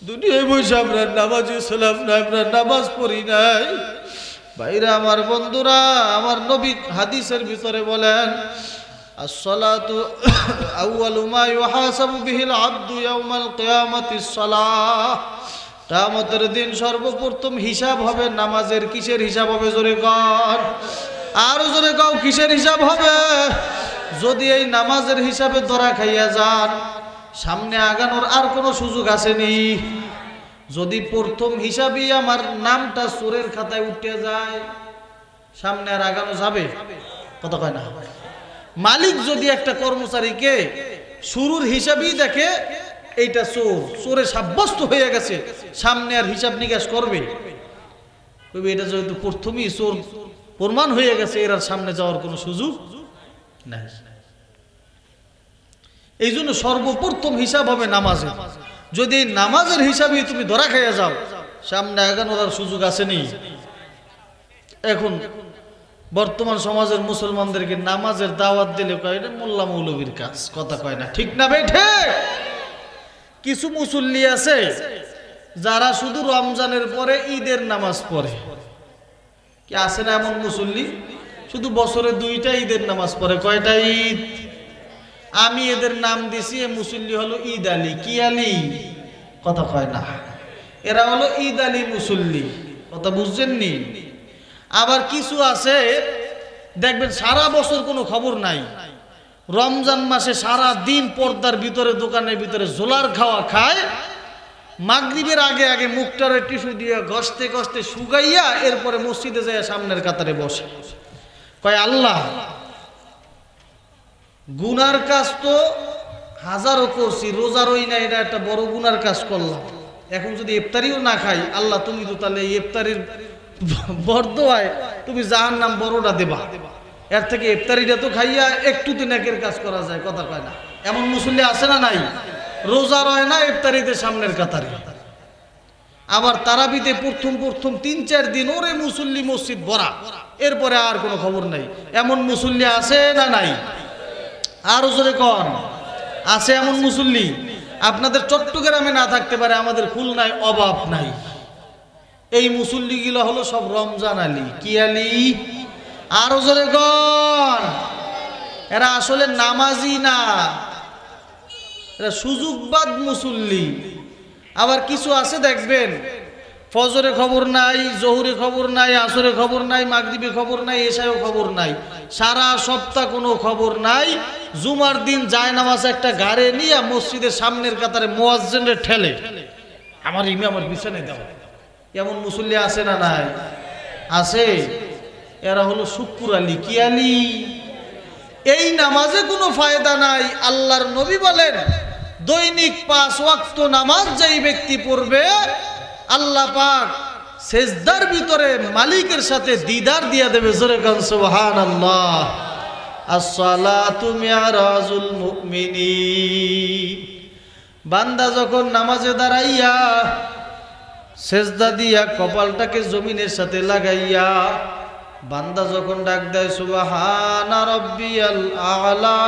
দুনিয়ায় বসে আমরা নামাজি ছিলাম না, আমরা নামাজ পড়ি নাই। ভাইরা আমার, বন্ধুরা আমার, নবী হাদিসের ভিতরে বলেন, as-salatu awwalu ma yuhasabu bihi al-'abdu yawm al-qiyamati as-salah। কিয়ামতের দিন সর্বপ্রথম হিসাব হবে নামাজের। কিসের হিসাব হবে জোরে কর, আরো জোরে কও, কিসের হিসাব হবে? যদি এই নামাজের হিসাবে ধরা খাইয়া যান, সামনে আগানোর আর কোনো সুযোগ আসেনি। যদি প্রথম হিসাবই আমার নামটা চোরের খাতায় উঠে যায়, সামনে আর আগানো যাবে? কথা কয় না। মালিক যদি একটা কর্মচারীকে শুরুর হিসাবই দেখে এইটা চোর, চোরে সাব্যস্ত হয়ে গেছে, সামনে আর হিসাব নিকাশ করবে? এটা যেহেতু প্রথমেই চোর প্রমাণ হয়ে গেছে, এর আর সামনে যাওয়ার কোনো সুযোগ নাই। এই জন্য সর্বপ্রথম হিসাব হবে নামাজে। যদি নামাজের হিসাবে তুমি ধরা খাইয়া যাও, সামনে আগানোর আর সুযোগ আসেনি। এখন বর্তমান সমাজের মুসলমানদেরকে নামাজের দাওয়াত দিলে কয় এটা মোল্লা মৌলবীর কাজ। কথা কয় না, ঠিক না বেঠে? কিছু মুসল্লি আছে যারা শুধু রমজানের পরে ঈদের নামাজ পড়ে। কি আছে না এমন মুসল্লি? শুধু বছরে 2টা ঈদের নামাজ পড়ে। কয়টা ঈদ? আমি এদের নাম দিছি, এ মুসল্লি হলো ঈদ আলী। কি আলী? কথা কয় না। এরা হলো ঈদ আলী মুসল্লি। কথা বুঝছেননি? আবার কিছু আছে দেখবেন সারা বছর কোনো খবর নাই, রমজান মাসে সারা দিন পর্দার ভিতরে দোকানের ভিতরে জোলার খাওয়া খায়, মাগরিবের আগে আগে মুখটারে টিস্যু দিয়ে ঘষতে ঘষতে শুকাইয়া এরপরে মসজিদে যায় সামনের কাতারে বসে। কয় আল্লাহ, গুনার কাজ তো হাজারও করছি, রোজা রই না, এটা একটা বড় গুনার কাজ করলাম। এখন যদি ইফতারিও না খাই, আল্লাহ তুমি তো তাহলে ইফতারির বরদোয়ায় তুমি জাহান্নাম বড়টা দেবা, এর থেকে ইফতারিটা তো খাইয়া একটু দিনের কাজ করা যায়। কথা কয় না। এমন মুসল্লি আছে না নাই? রোজা রয় না, ইফতারিতে সামনের কাতারে। আবার তারাবিতে প্রথম 3-4 দিন ওরে মুসল্লি মসজিদ ভরা, এরপরে আর কোনো খবর নাই। এমন মুসল্লি আছে না নাই? আরো জোরে কন। আছে এমন মুসল্লি? আপনাদের চট্টগ্রামে না থাকতে পারে, আমাদের খুলনায় অভাব নাই। এই মুসল্লিগুলো হলো সব রমজান আলী। কি আলী? আরো জোরে গণ। এরা আসলে নামাজি না, এরা সুযোগবাদ মুসল্লি। আবার কিছু আছে দেখবেন ফজরে খবর নাই, জোহরে খবর নাই, আসরে খবর নাই, মাগরিবে খবর নাই, এশায়ও খবর নাই, সারা সপ্তাহ কোনো খবর নাই। জুমার দিন যায় নামাজ একটা গাড়ি নিয়ে মসজিদের সামনের কাতারে মুয়াজ্জিনের ঠেলে, আমার ইমামের বিছানায় দাও। এমন মুসল্লি আছে না নাই? আছে। এরা হলো শুক্কুর আলী। কি আলী? এই নামাজে কোনো ফায়দা নাই। আল্লাহর নবী বলেন, দৈনিক 5 ওয়াক্ত নামাজ যেই ব্যক্তি পড়বে, আল্লাহ পাক সেজদার ভিতরে মালিকের সাথে দিদার দিয়া দেবে। জোরে গান সুবহানাল্লাহ। আসসালাতু মিরাজুল মুমিনিন। বান্দা যখন নামাজে দাঁড়াইয়া সেজদা দিয়া কপালটাকে জমিনের সাথে লাগাইয়া বান্দা যখন ডাক দেয় সুবহানা রাব্বিয়াল আ'লা,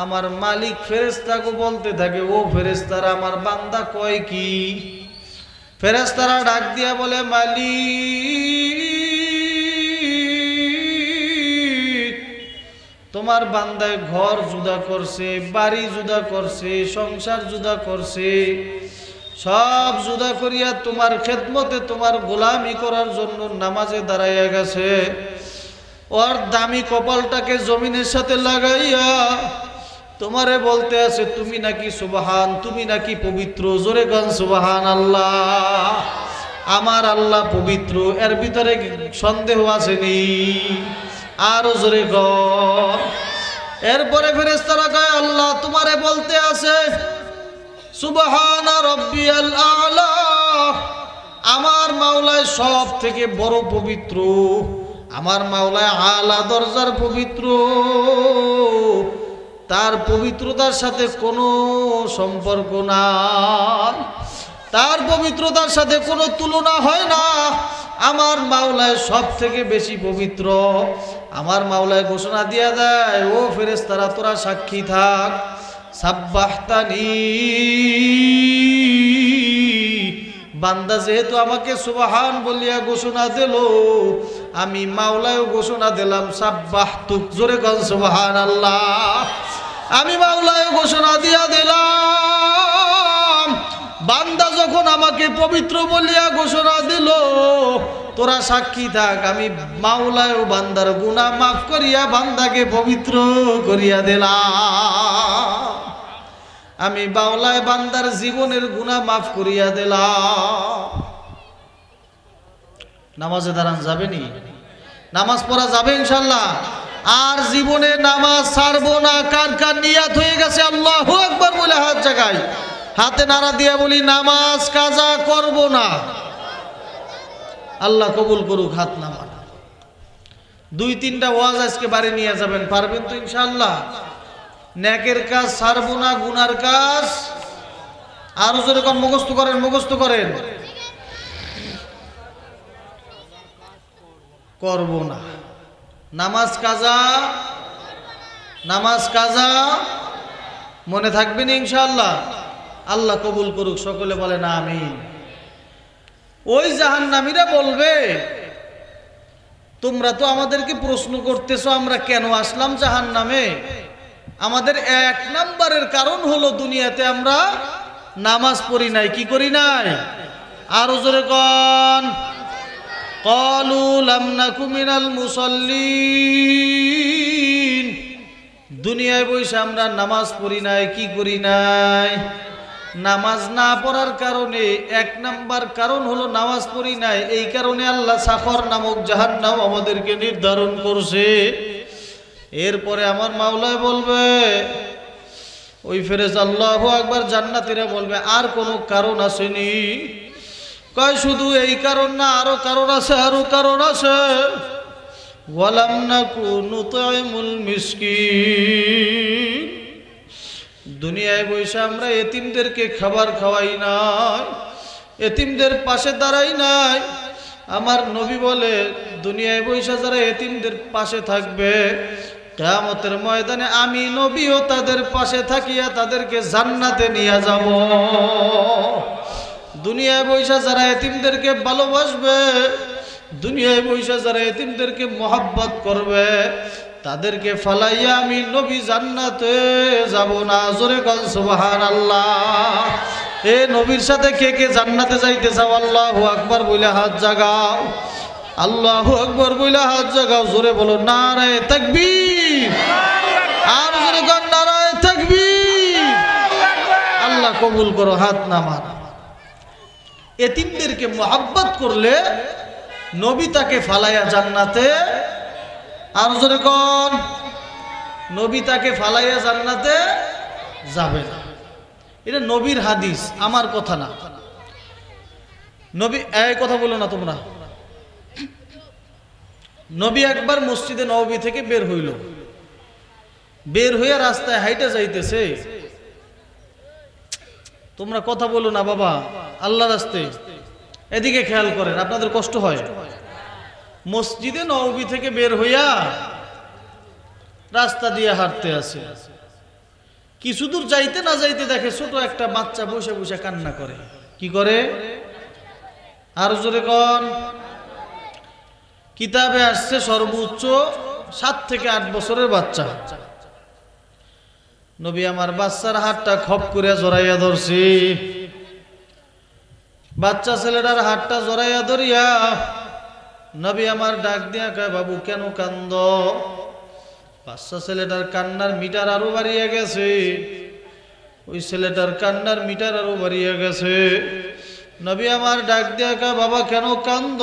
আমার মালিক ফেরেশতাকে বলতে থাকে, ও ফেরেশতারা আমার বান্দা কয় কি? ফেরেশতারা ডাক দিয়া বলে, মালিক তোমার বান্দায় ঘর জুদা করছে, বাড়ি জুদা করছে, সংসার জুদা করছে, সব জুদা করিয়া তোমার খেদমতে তোমার গোলামি করার জন্য নামাজে দাঁড়াইয়া গেছে। ওর দামি কপালটাকে জমিনের সাথে লাগাইয়া তোমারে বলতে আছে, তুমি নাকি সুবহান, তুমি নাকি পবিত্র। জোরে গান সুবহানাল্লাহ। আমার আল্লাহ পবিত্র, এর ভিতরে সন্দেহ আসেনি? আরো জোরে গান। এরপরে ফেরেশতারা কয়, আল্লাহ তোমারে বলতে আছে সুবহানা রাব্বিয়াল আ'লা, আমার মাওলায় সব থেকে বড় পবিত্র, আমার মাওলায় আলা দরজার পবিত্র, তার পবিত্রতার সাথে কোনো সম্পর্ক নাই, তার পবিত্রতার সাথে কোনো তুলনা হয় না। আমার মাওলায় সব থেকে বেশি পবিত্র। আমার মাওলায় ঘোষণা দিয়া দেয়, ও ফেরেশতারা তোরা সাক্ষী থাক, সাব্বাহতানি, বান্দা যেহেতু আমাকে সুবহান বলিয়া ঘোষণা দিল, আমি মাওলায়ও ঘোষণা দিলাম সাব্বাহতুক। জোরে গান সুবহানাল্লাহ। আমি মাওলায়ও ঘোষণা দিয়া দিলাম, বান্দা যখন আমাকে পবিত্র বলিয়া ঘোষণা দিল, তোরা সাক্ষী থাক, আমি মাওলায়ও বান্দার গুনাহ মাফ করিয়া বান্দাকে পবিত্র করিয়া দিলাম। আমি মাওলায় বান্দার জীবনের গুনাহ মাফ করিয়া দিলাম। নামাজে দাঁড়ান যাবেনি? নামাজ পড়া যাবে ইনশাআল্লাহ। আর জীবনে নামাজ ছাড়বো না। কার কার নিয়াত হয়ে গেছে আল্লাহু আকবার বলে হাত জাগাই, হাতে নাড়া দিয়া বলি নামাজ কাজা করব না। আল্লাহ কবুল করুক। হাত নামান। 2-3টা ওয়াজ আজকে বাড়ি নিয়ে যাবেন, পারবেন তো ইনশাআল্লাহ? নেকের কাজ ছাড়বো না, গুনার কাজ আরো জোরে কোন মুখস্থ করেন, মুখস্থ করেন, করব না। নামাজ কাজা, নামাজ কাজা মনে থাকবেন ইনশাআল্লাহ। আল্লাহ কবুল করুক। সকলে বলেন আমিন। ওই জাহান্নামীরা বলবে, তোমরা তো আমাদেরকে প্রশ্ন করতেছো আমরা কেন আসলাম জাহান্নামে। আমাদের 1 নম্বরের কারণ হলো দুনিয়াতে আমরা নামাজ পড়ি নাই। কি করি নাই? আরো জোরে কোন। ক্বালু লাম নাকু মিনাল মুসাল্লিন। দুনিয়ায় বসে আমরা নামাজ পড়ি নাই। কি করি নাই? নামাজ না পড়ার কারণে 1 নাম্বার কারণ হলো নামাজ পড়ি নাই। এই কারণে আল্লাহ সাফর নামক জাহান্নাম আমাদেরকে নির্ধারণ করছে। এরপরে আমার মাওলায় বলবে, ওই ফেরেশতা আল্লাহু আকবার, জান্নাতীরা বলবে আর কোনো কারণ আসেনি? কয় শুধু এই কারণ না, আরো কারণ আছে, আরো কারণ আছে। ওয়ালাম নাকু নুতাইমুল মিসকিন। দুনিয়ায় বসে আমরা এতিমদেরকে খাবার খাওয়াই নাই, এতিমদের পাশে দাঁড়াই নাই। আমার নবী বলে, দুনিয়ায় বসে যারা এতিমদের পাশে থাকবে কিয়ামতের ময়দানে আমি নবীও তাদের পাশে থাকিয়া তাদেরকে জান্নাতে নিয়ে যাব। দুনিয়ায় বৈশা যারা এতিমদেরকে ভালোবাসবে, দুনিয়ায় বৈশা যারা এতিমদেরকে মহব্বত করবে, তাদেরকে ফালাইয়া আমি নবী জান্নাতে যাব না। জোরে বল সুবহানাল্লাহ। এ নবীর সাথে কে কে জান্নাতে যাইতে চাও? আল্লাহু আকবার বইলা হাত জাগাও, আল্লাহু আকবার বইলা হাত জাগাও। জোরে বলো নারায়ে তাকবীর, আর জোরে বল নারায়ে তাকবীর। আল্লাহ কবুল করো, হাত নামান। এতিমদেরকে মহব্বত করলে নবী তাকে ফালাইয়া জান্নাতে, আর জোরে কোন, নবী তাকে ফালাইয়া জান্নাতে যাবে না। এটা নবীর হাদিস, আমার কথা না। নবী এই কথা বলো না তোমরা। নবী একবার মসজিদে নববী থেকে বের হইল, বের হয়ে রাস্তায় হাইটা যাইতেছে। তোমরা কথা বলো না বাবা, আল্লাহ রাস্তায় এদিকে খেয়াল করেন, আপনাদের কষ্ট হয়। মসজিদে নববী থেকে বের হইয়া রাস্তা দিয়ে হাঁটতে আছে। কিছু দূর যাইতে না যাইতে দেখে ছোট একটা বাচ্চা বসে বসে কান্না করে। কি করে? আর জোরে কোন। কিতাবে আসছে সর্বোচ্চ 7 থেকে 8 বছরের বাচ্চা। নবী আমার বাচ্চার হাতটা খপ করে জড়াইয়া ধরছি। বাচ্চা ছেলেটার হাতটা জড়াইয়া ধরিয়া নবী আমার ডাক দিয়া কয়, বাবু কেন কান্দ? বাচ্চা ছেলেটার কান্নার মিটার আরো বাড়িয়ে গেছে। ওই ছেলেটার কান্নার মিটার আরো বাড়িয়ে গেছে। নবী আমার ডাক দিয়া কয়, বাবা কেন কান্দ?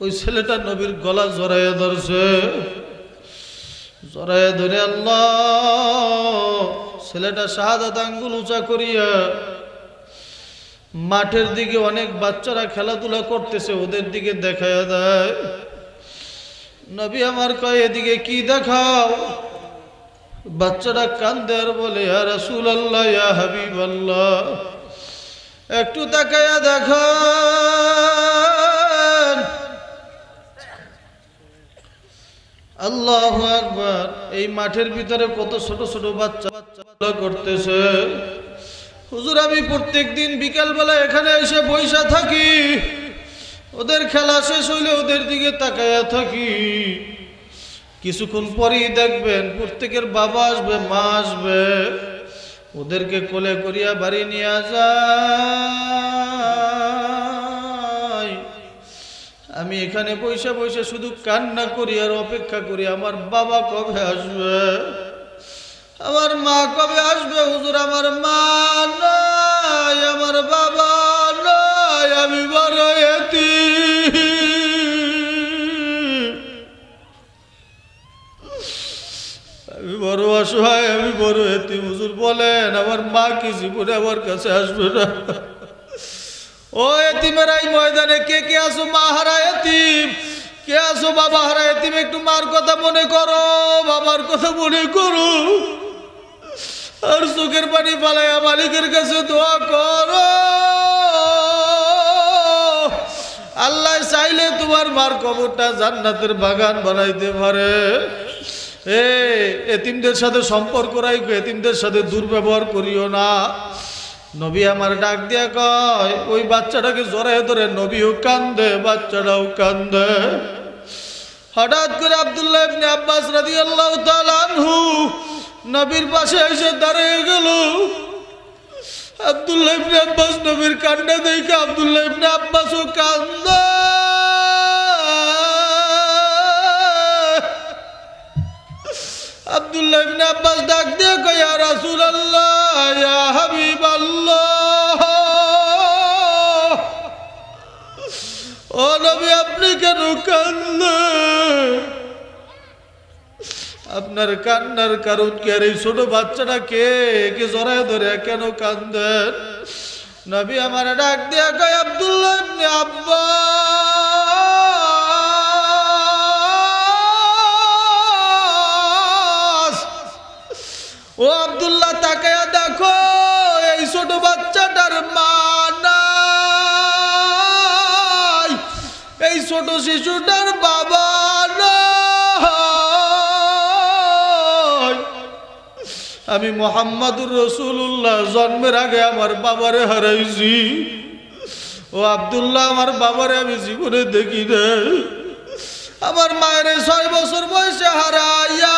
ওই ছেলেটা নবীর গলা জড়াইয়া ধরছে। জড়াইয়া ধরে আল্লাহ, ছেলেটা শাহাদাত আঙ্গুল উঁচা করিয়া মাঠের দিকে অনেক বাচ্চারা খেলাধুলা করতেছে, ওদের দিকে দেখায়া দেয়। নবী আমার কয়, এদিকে কি দেখাও? বাচ্চাটা কান্দে আর বলে, ইয়া রাসূলুল্লাহ, ইয়া হাবিবাল্লাহ, একটু তাকায়া দেখান। আল্লাহু আকবার। এই মাঠের ভিতরে কত ছোট ছোট বাচ্চা করতেছে। হুজুর, আমি প্রত্যেকদিন বিকালবেলা এখানে এসে বইসা থাকি, ওদের খেলা শেষ হইলে ওদের দিকে তাকায়া থাকি। কিছুক্ষণ পরেই দেখবেন প্রত্যেকের বাবা আসবে, মা আসবে, ওদেরকে কোলে করিয়া বাড়ি নিয়ে যায়। আমি এখানে বসে বসে শুধু কান্না করি আর অপেক্ষা করি, আমার বাবা কবে আসবে, আমার মা কবে আসবে। হুজুর, আমার মা নাই, আমার বাবা নাই, আমি বড় এতিম, আমি বড় অসহায়, আমি বড় এতিম। হুজুর বলেন, আমার মা কি জীবনে আমার কাছে আসবে না? ও এতিমের এই ময়দানে কে কে আসো মা হারা এতিম, কে আসো বাবা হারা এতিম, একটু মার কথা মনে করো, বাবার কথা মনে করো, আর চোখের পানি পালাইয়া মালিকের কাছে দোয়া করো। আল্লাহ চাইলে তোমার মার কবরটা জান্নাতের বাগান বানাইতে পারে। এতিমদের সাথে সম্পর্ক রাখো, এতিমদের সাথে দুর্ব্যবহার করিও না। নবী আমার ডাক দিয়া কয়, ওই বাচ্চাটাকে জড়ায় ধরে নবীও কান্দে, বাচ্চাটাও কান্দে। হঠাৎ করে আব্দুল্লাহ ইবনে আব্বাস রাদিয়াল্লাহু তাআলা আনহু নবীর পাশে এসে দাঁড়িয়ে গেল। আব্দুল্লাহ ইবনে আব্বাস নবীর কান্না দেখে আব্দুল্লাহ ইবনে আব্বাসও কান্দে। আব্দুল্লাহ ইবনে আব্বাস ডাক দিয়ে কয়, ইয়া রাসূলুল্লাহ, ইয়া হাবিবাল্লাহ, ও নবী আপনি কেন কান্দেন? আপনার কান্নার কারণ কি? আর এই ছোট বাচ্চাটা কে জড়ায় ধরে কেন কান্দেন? নবী আমার ডাক দিয়া কয়, আব্দুল্লাহ ইবনে আব্বাস, ও আব্দুল্লাহ তাকায়া দেখো, এই ছোট বাচ্চাটার মা নাই, এই ছোট শিশুটার বাবা নাই। আমি মুহাম্মাদুর রাসূলুল্লাহ জন্মের আগে আমার বাবারে হারাইছি। ও আব্দুল্লাহ, আমার বাবারে আমি জীবনে দেখি না। আমার মায়ের 6 বছর বয়সে হারাইয়া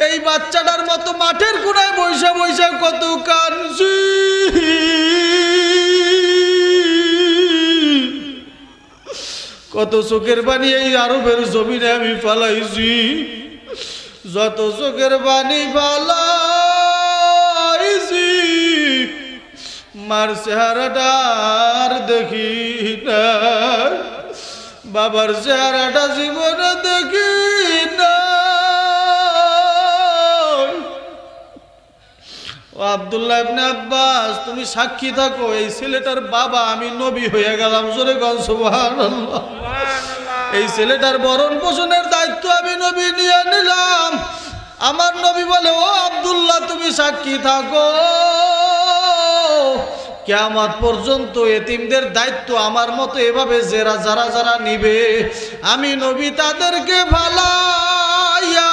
এই বাচ্চাটার মতো মাঠের কোনায় বৈশা বৈশা কত কাঁদছি। কত চোখের পানি এই আরবের জমিনে আমি ফালাইছি। যত চোখের পানি ফালাইছি মার চেহারাটা আর দেখি না, বাবার চেহারাটা জীবনে দেখি না। ও আব্দুল্লাহ ইবনে আব্বাস, তুমি সাক্ষী থাকো, এই ছেলেটার বাবা আমি নবী হয়ে গেলাম। জোরে গান সুবহানাল্লাহ। এই ছেলেটার ভরণ পোষণের দায়িত্ব আমি নবী নিয়ে নিলাম। আমার নবী বলে, ও আব্দুল্লাহ তুমি সাক্ষী থাকো, কিয়ামত পর্যন্ত এতিমদের দায়িত্ব আমার মতো এভাবে যারা যারা নিবে আমি নবী তাদেরকে ভালাইয়া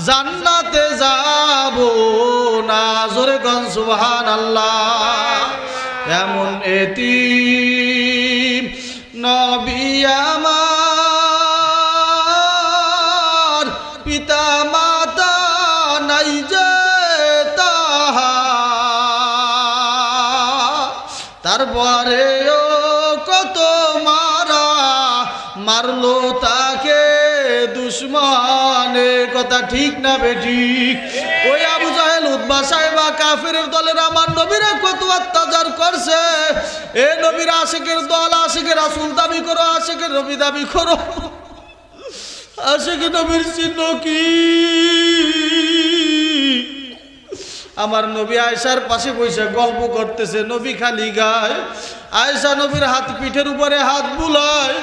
জান্নাতে যাব না। জোরে গান সুবহানাল্লাহ। এমন এতিম নবী আমার, পিতা মাতা নাই যে তারপরেও কত মারা মারলো তাকে দুশ্মনে। কথা ঠিক না বেঠিক? ওই আবু জাহেল, উতবা, সাইবা, কাফিরের দলের আমার নবীরা কত অত্যাচার করছে। এ নবীর আশিকের দল, আশিকের রাসূল দাবি করো, আশিকের নবী দাবি করো। আশিকের নবীর চিহ্ন কি? আমার নবী আয়েশার পাশে বসে গল্প করতেছে, নবী খালি গায়। আয়েশা নবীর হাত পিঠের উপরে হাত বুলায়।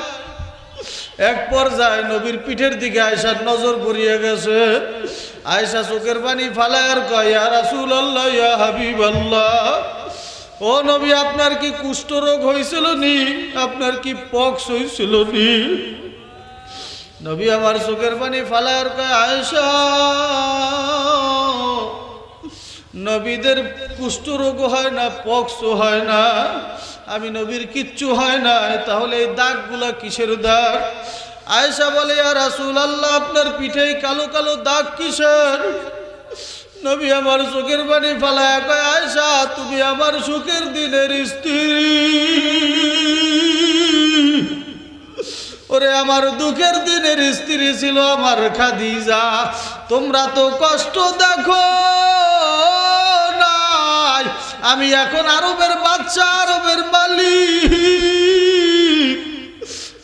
এক পর্যায়ে নবীর পিঠের দিকে আয়েশার নজর পড়িয়ে গেছে। আয়েশা চোখের পানি ফালায় আর কয়, ইয়া রাসূলুল্লাহ, ইয়া হাবিবাল্লাহ, ও নবী আপনার কি কুষ্ঠ রোগ হয়েছিল নি? আপনার কি পক্স হয়েছিল নি? নবী আমার চোখের পানি ফালায় আর কয়, আয়েশা, নবীদের কুষ্ঠ রোগ হয় না, পক্স হয় না, আমি নবীর কিচ্ছু হয় না, তাহলে এই দাগগুলা কিসের দাগ? আয়েশা বলে, ইয়া রাসূলুল্লাহ আপনার পিঠে কালো কালো দাগ কিসের? নবী আমার চোখের পানি ফালায় কয়, আয়েশা তুমি আমার সুখের দিনের স্ত্রী, ওরে আমার দুঃখের দিনের স্ত্রী ছিল আমার খাদিজা। তোমরা তো কষ্ট দেখো নাই, আমি এখন আরবের বাচ্চা, আরবের মালিক,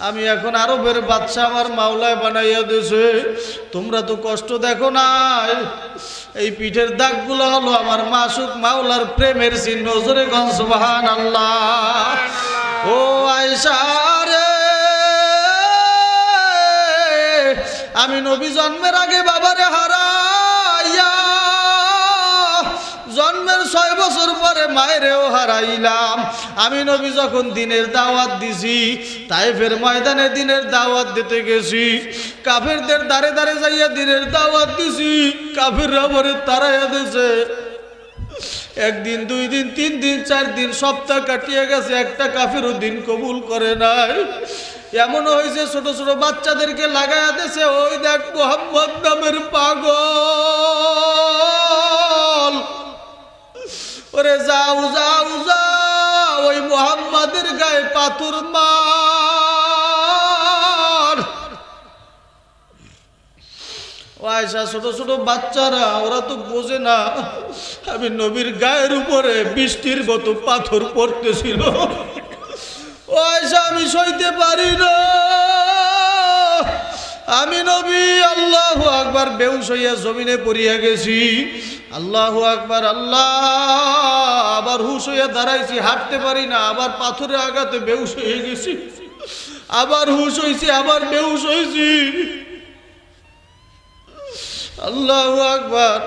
আমি এখন আরবের বাচ্চা, আমার মাওলায় বানাইয়া দিয়েছে। তোমরা তো কষ্ট দেখো নাই। এই পিঠের দাগগুলো হলো আমার মাসুক মাওলার প্রেমের চিহ্ন। জোরে গান সুবহানাল্লাহ। ও আয়েশা রে, আমি নবী জন্মের আগে বাবারে হারাইয়া জন্মের 6 বছর পরে মায়েরেও হারাইলাম। আমি নবী যখন দিনের দাওয়াত দিছি, তায়েফের ময়দানে দিনের দাওয়াত দিতে গেছি, কাফেরদের দাঁড়ে দাঁড়ে যাইয়া দিনের দাওয়াত দিছি, কাফেররা পরে তাড়াইয়া দিয়েছে। 1 দিন 2 দিন 3 দিন 4 দিন সপ্তাহ কাটিয়ে গেছে, একটা কাফেরও দিন কবুল করে নাই। এমন হয়েছে ছোট ছোট বাচ্চাদেরকে লাগাইয়া দিয়েছে, ওই দেখ মুহাম্মদ নামের পাগল, ওরে যাও যাও যাও ওই মুহাম্মাদের গায়ে পাথর মার। আয়েশা, ছোট ছোট বাচ্চারা, ওরা তো বোঝে না আমি নবীর গায়ের উপরে বৃষ্টির মতো পাথর পড়তেছিল। আয়েশা, আমি সইতে পারি না, আমি নবী আল্লাহু আকবার বেহুশ হইয়া জমিনে পড়িয়া গেছি। আল্লাহু আকবার, আল্লাহ, আবার হুশ হইয়া দাঁড়াইছি, হাঁটতে পারি না, আবার পাথরের আঘাতে বেহুশ হয়ে গেছি, আবার হুশ হইছি, আবার বেহুশ হইছি। আল্লাহু আকবার।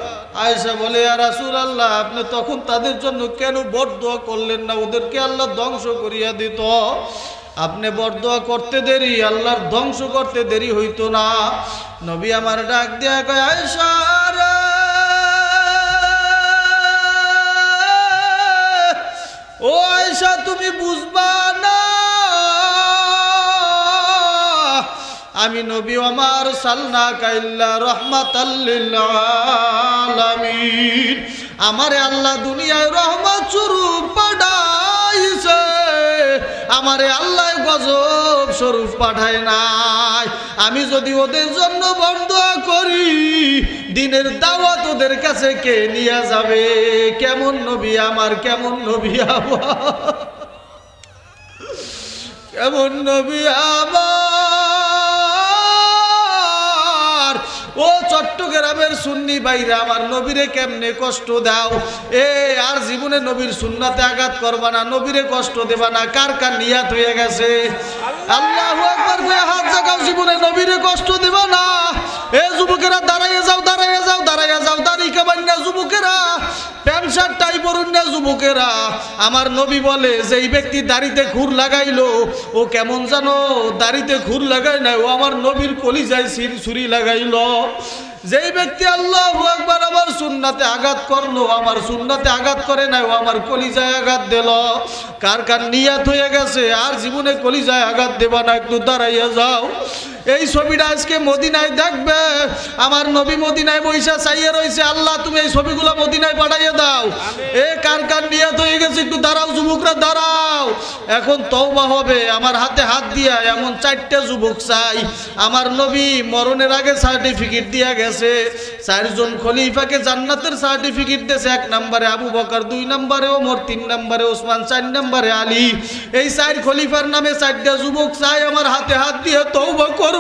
আয়েশা বলে, ইয়া রাসূলুল্লাহ আপনি তখন তাদের জন্য কেন বরদোয়া করলেন না? ওদেরকে আল্লাহ ধ্বংস করিয়া দিত। আপনি বরদোয়া করতে দেরি, আল্লাহর ধ্বংস করতে দেরি হইতো না। নবী আমার ডাক দিয়া কয়, আয়েশা বুঝবা না আমি নবী আমার সাল্লাকা ইল্লা রাহমাতাল লিল আলামিন। আমারে আল্লাহ দুনিয়ায় রহমত স্বরূপ পাঠাইছে, আমারে আল্লাহ গজব স্বরূপ পাঠায় নাই। আমি যদি ওদের জন্য বন্ধ করি দিনের দাওয়াত ওদের কাছে কে নিয়ে যাবে? কেমন নবী আমার, কেমন নবী আমার, কেমন নবী আমার। ও চট্টগ্রামের সুন্নি ভাইরা আমার নবীরে কেমনে কষ্ট দাও। আর জীবনে নবীর সুন্নাতে আঘাত করবা না, নবীরে কষ্ট দেবা না। কার কার নিয়াত হয়ে গেছে? আল্লাহু আকবার কয়ে হাত জাগাও, জীবনে নবীরে কষ্ট দেবা না। যুবকেরা দাঁড়াইয়া যাও, দাঁড়াইয়া যাও, দাঁড়াইয়া যাও। দাড়ি কামাই না যুবকেরা, প্যান্ট শার্ট টাই পরুন না যুবকেরা। আমার নবী বলে যেই ব্যক্তি দাড়িতে খুর লাগাইলো ও কেমন জানো? দাড়িতে খুর লাগাই না, ও আমার নবীর কলিজায় ছুরি লাগাইলো। যেই ব্যক্তি আল্লাহু আকবার আমার সুন্নাতে আঘাত করলো, আমার সুন্নাতে আঘাত করে নাই, ও আমার কলিজায় আঘাত দিল। কার কার নিয়াত হয়ে গেছে আর জীবনে কলিজায় আঘাত দেবা না? একটু দাঁড়াইয়া যাও। এই ছবিটা আজকে মদিনায় দেখবে, আমার নবী মদিনায় বৈশা চাইয়ে রয়েছে। আল্লাহ তুমি এই ছবিগুলো মদিনায় পাঠাইয়ে দাও। কার কার নিয়াত হয়ে গেছে একটু দাঁড়াও যুবকরা, দাঁড়াও। এখন তওবা হবে। আমার হাতে হাত দিয়া এমন 4টা যুবক চাই। আমার নবী মরণের আগে সার্টিফিকেট দিয়া গেছে। 4 জন খলিফাকে জান্নাতের সার্টিফিকেট দিয়েছে। 1 নম্বরে আবু বকর, 2 নম্বরে ওমর, 3 নম্বরে ওসমান, 4 নম্বরে আলী। এই 4 খলিফার নামে 4টা যুবক চাই। আমার হাতে হাত দিয়ে তওবা করবা।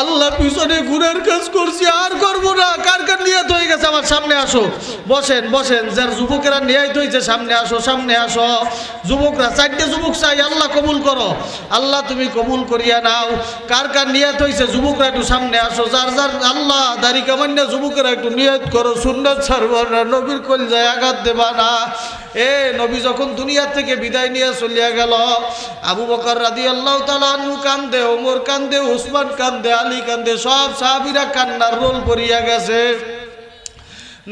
আল্লাহ পিছনে গুনার কাজ করছি আর করবো না। কার কার নিয়ত হয়ে গেছে আমার সামনে আসো, বসেন বসেন। যার যুবকেরা নিয়ত হয়েছে সামনে আসো, সামনে আসো। যুবকরা 4টে যুবক চাই, আল্লাহ কবুল করো। আল্লাহ তুমি কবুল করিয়া নাও। কার কার নিয়ত হয়েছে যুবকরা একটু সামনে আসো। যার যার আল্লাহ দাড়ি কামান্য যুবকেরা একটু নিয়ত করো, সুন্নাত ছাড়বা না, নবীর কলিজায় আঘাত দেবা না। নবী যখন দুনিয়া থেকে বিদায় নিয়ে চলিয়া গেল, আবু বকর রাদিয়াল্লাহু তাআলা আনহু কান্দে, ওমর কান্দে, উসমান কান্দে, আলী কান্দে, সব সাহাবীরা কান্নার রোল করিয়া গেছে।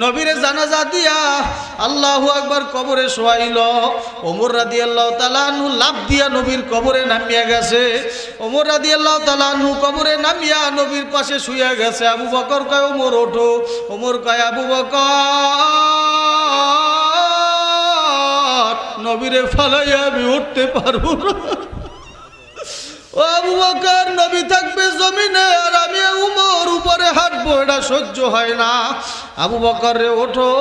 নবীরে জানাজা দিয়া আল্লাহু আকবার কবরে শোয়াইল। ওমর রাদিয়াল্লাহু তাআলা আনহু লাফ দিয়া নবীর কবরে নামিয়া গেছে। ওমর রাদিয়াল্লাহু তাআলা আনহু কবরে নামিয়া নবীর পাশে শুইয়া গেছে। আবু বকর কয় ওমর ওঠো, ওমর কয় আবু বকর নবীরে ফালাইয়া আমি উঠতে পারবো না। ও আবু বকর নবী থাকবে জমিনে আর আমি উমর উপরে হাঁটবো, এটা সহ্য হয় না। আবু বকর রে ওঠো।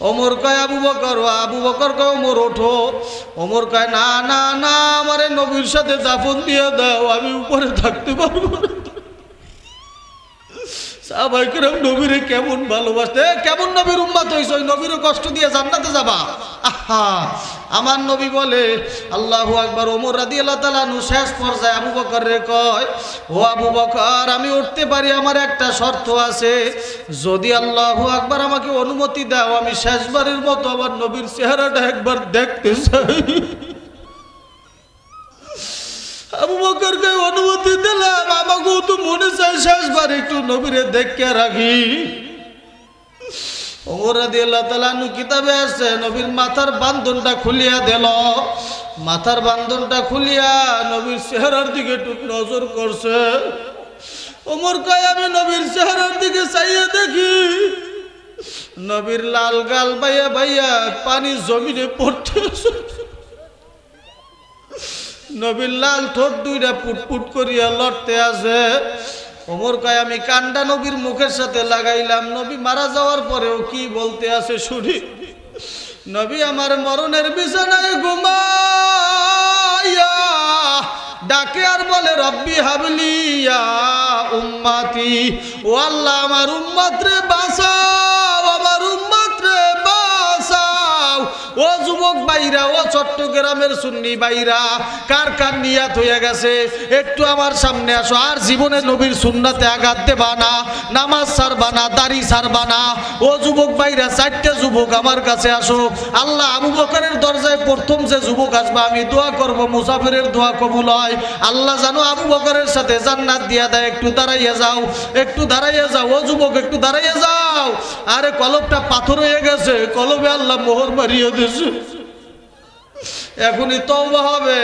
ওমর কয় আবু বকর, আবু বকর কয় ওমর ওঠো। ওমর কয় না না না, আমারে নবীর সাথে দাফন দিয়ে দাও, আমি উপরে থাকতে পারবো না। সাহাবায়ে কেরাম নবীরে কেমন ভালোবাসতে, কেমন নবীর উম্মত হইছ, ওই নবীরও কষ্ট দিয়ে জান্নাতে যাবা। আহা, আমার নবী বলে আল্লাহু আকবার। ওমর রাদিয়াল্লাহু তাআলা আনহু শেষ পর্যায়ে আবু বকর রে কয়, ও আবু বকর আমি উঠতে পারি, আমার একটা শর্ত আছে। যদি আল্লাহু আকবার আমাকে অনুমতি দাও, আমি শেষবারের মতো আমার নবীর চেহারাটা একবার দেখতে চাই। আবু বকরকে অনুমতি দিলাম, আমাকেও তো মনে চায় শেষবার একটু নবীরে দেখে রাখি। ওমর রাদিয়াল্লাহু তাআলা আনহু কিতাবে আছে নবীর মাথার বান্ধনটা খুলিয়া দিল। মাথার বান্ধনটা খুলিয়া নবীর চেহারার দিকে একটু নজর করছে। ওমর কয় আমি নবীর চেহারার দিকে চাইয়া দেখি, নবীর লাল গাল বাইয়া বাইয়া পানি জমিনে পড়তেছে। নবীর লাল ঠোঁট দুইটা পুটপুট করিয়া লড়তে আছে। ওমর কয় আমি কান্ডা নবীর মুখের সাথে লাগাইলাম, নবী মারা যাওয়ার পরেও কি বলতে আছে শুনি। নবী আমার মরণের বিছানায় ঘুমাইয়া ডাকে আর বলে রব্বি হাবলি ইয়া উম্মতি, ও আল্লাহ আমার উম্মত রে বাঁচাও, আমার উম্মত রে বাঁচাও। ও যুবক ভাইরা, ও চট্টগ্রামের সুন্নি ভাইরা, কার কার নিয়াত হয়ে গেছে একটু আমার সামনে আসো। আর জীবনে নবীর সুন্নাতে আঘাত দেবা না, নামাজ ছাড়বা না, দাড়ি ছাড়বা না। ও যুবক ভাইরা, 4টা যুবক আমার কাছে আসো। আল্লাহ আবু বকরের দরজায় প্রথম যে যুবক আসবে আমি দোয়া করব মুসাফিরের দোয়া কবুল হয়। আল্লাহ জানো আবু বকরের সাথে জান্নাত দিয়া দেয়। একটু দাঁড়াইয়া যাও, একটু দাঁড়াইয়া যাও। ও যুবক একটু দাঁড়াইয়া যাও। আরে কলবটা পাথর হয়ে গেছে, কলবে আল্লাহ মোহর মারিয়ে দিয়েছে। এখনই তওবা হবে।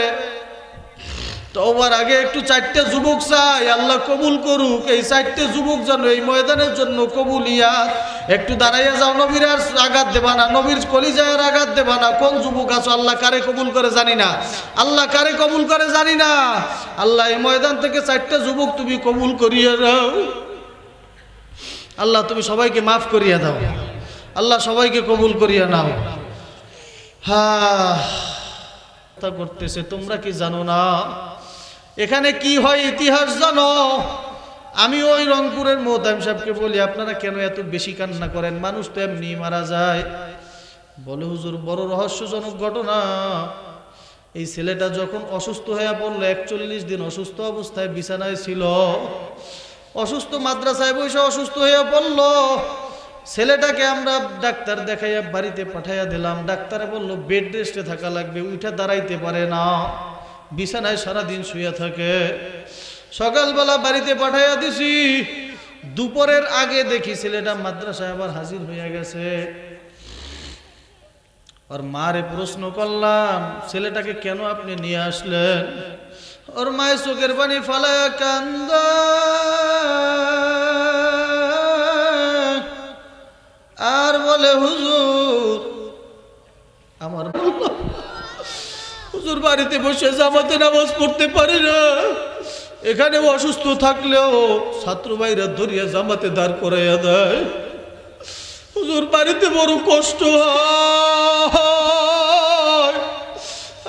তওবার আগে একটু 4টা যুবক চাই, আল্লাহ কবুল করুক। এই 4টে যুবক যেন এই ময়দানের জন্য কবুলিয়াত। একটু দাঁড়াইয়া যাও, নবীর আর আঘাত দেবা না, নবীর কলিজায় আর আঘাত দেবা না। কোন যুবক আছো আল্লাহ কারে কবুল করে জানি না, আল্লাহ কারে কবুল করে জানি না। আল্লাহ এই ময়দান থেকে 4টা যুবক তুমি কবুল করিয়া দাও। আল্লাহ তুমি সবাইকে মাফ করিয়া দাও, আল্লাহ সবাইকে কবুল করিয়া নাও। করতেছে তোমরা কি জানো না এখানে কি হয়? ইতিহাস জানো? আমি ওই রংপুরের মোহতাম সাহেবকে বলি, আপনারা কেন এত বেশি কান্না করেন? মানুষ তো এমনি মারা যায়। বলে হুজুর বড় রহস্যজনক ঘটনা। এই ছেলেটা যখন অসুস্থ হয়ে পড়লো, 41 দিন অসুস্থ অবস্থায় বিছানায় ছিল। অসুস্থ মাদ্রাসায় বসে অসুস্থ হয়ে পড়লো। ছেলেটাকে আমরা ডাক্তার দেখাইয়া বাড়িতে পাঠাইয়া দিলাম। ডাক্তারে বললো বেড রেস্টে থাকা লাগবে, উঠে দাঁড়াইতে পারে না, বিছানায় সারাদিন শুয়ে থাকে। সকালবেলা বাড়িতে পাঠাইয়া দিছি। দুপুরের আগে দেখি ছেলেটা মাদ্রাসায় আবার হাজির হয়ে গেছে। আর মারে প্রশ্ন করলাম, ছেলেটাকে কেন আপনি নিয়ে আসলেন? ওর মায়ের চোখের পানি ফালায়া কান্দা, আর বলে হুজুর আমার হুজুর বাড়িতে বসে জামাতে নামাজ পড়তে পারি না। এখানে অসুস্থ থাকলেও ছাত্র ভাইরা ধরিয়া জামাতে দাঁড় করাইয়া দেয়। হুজুর বাড়িতে বড় কষ্ট হয়।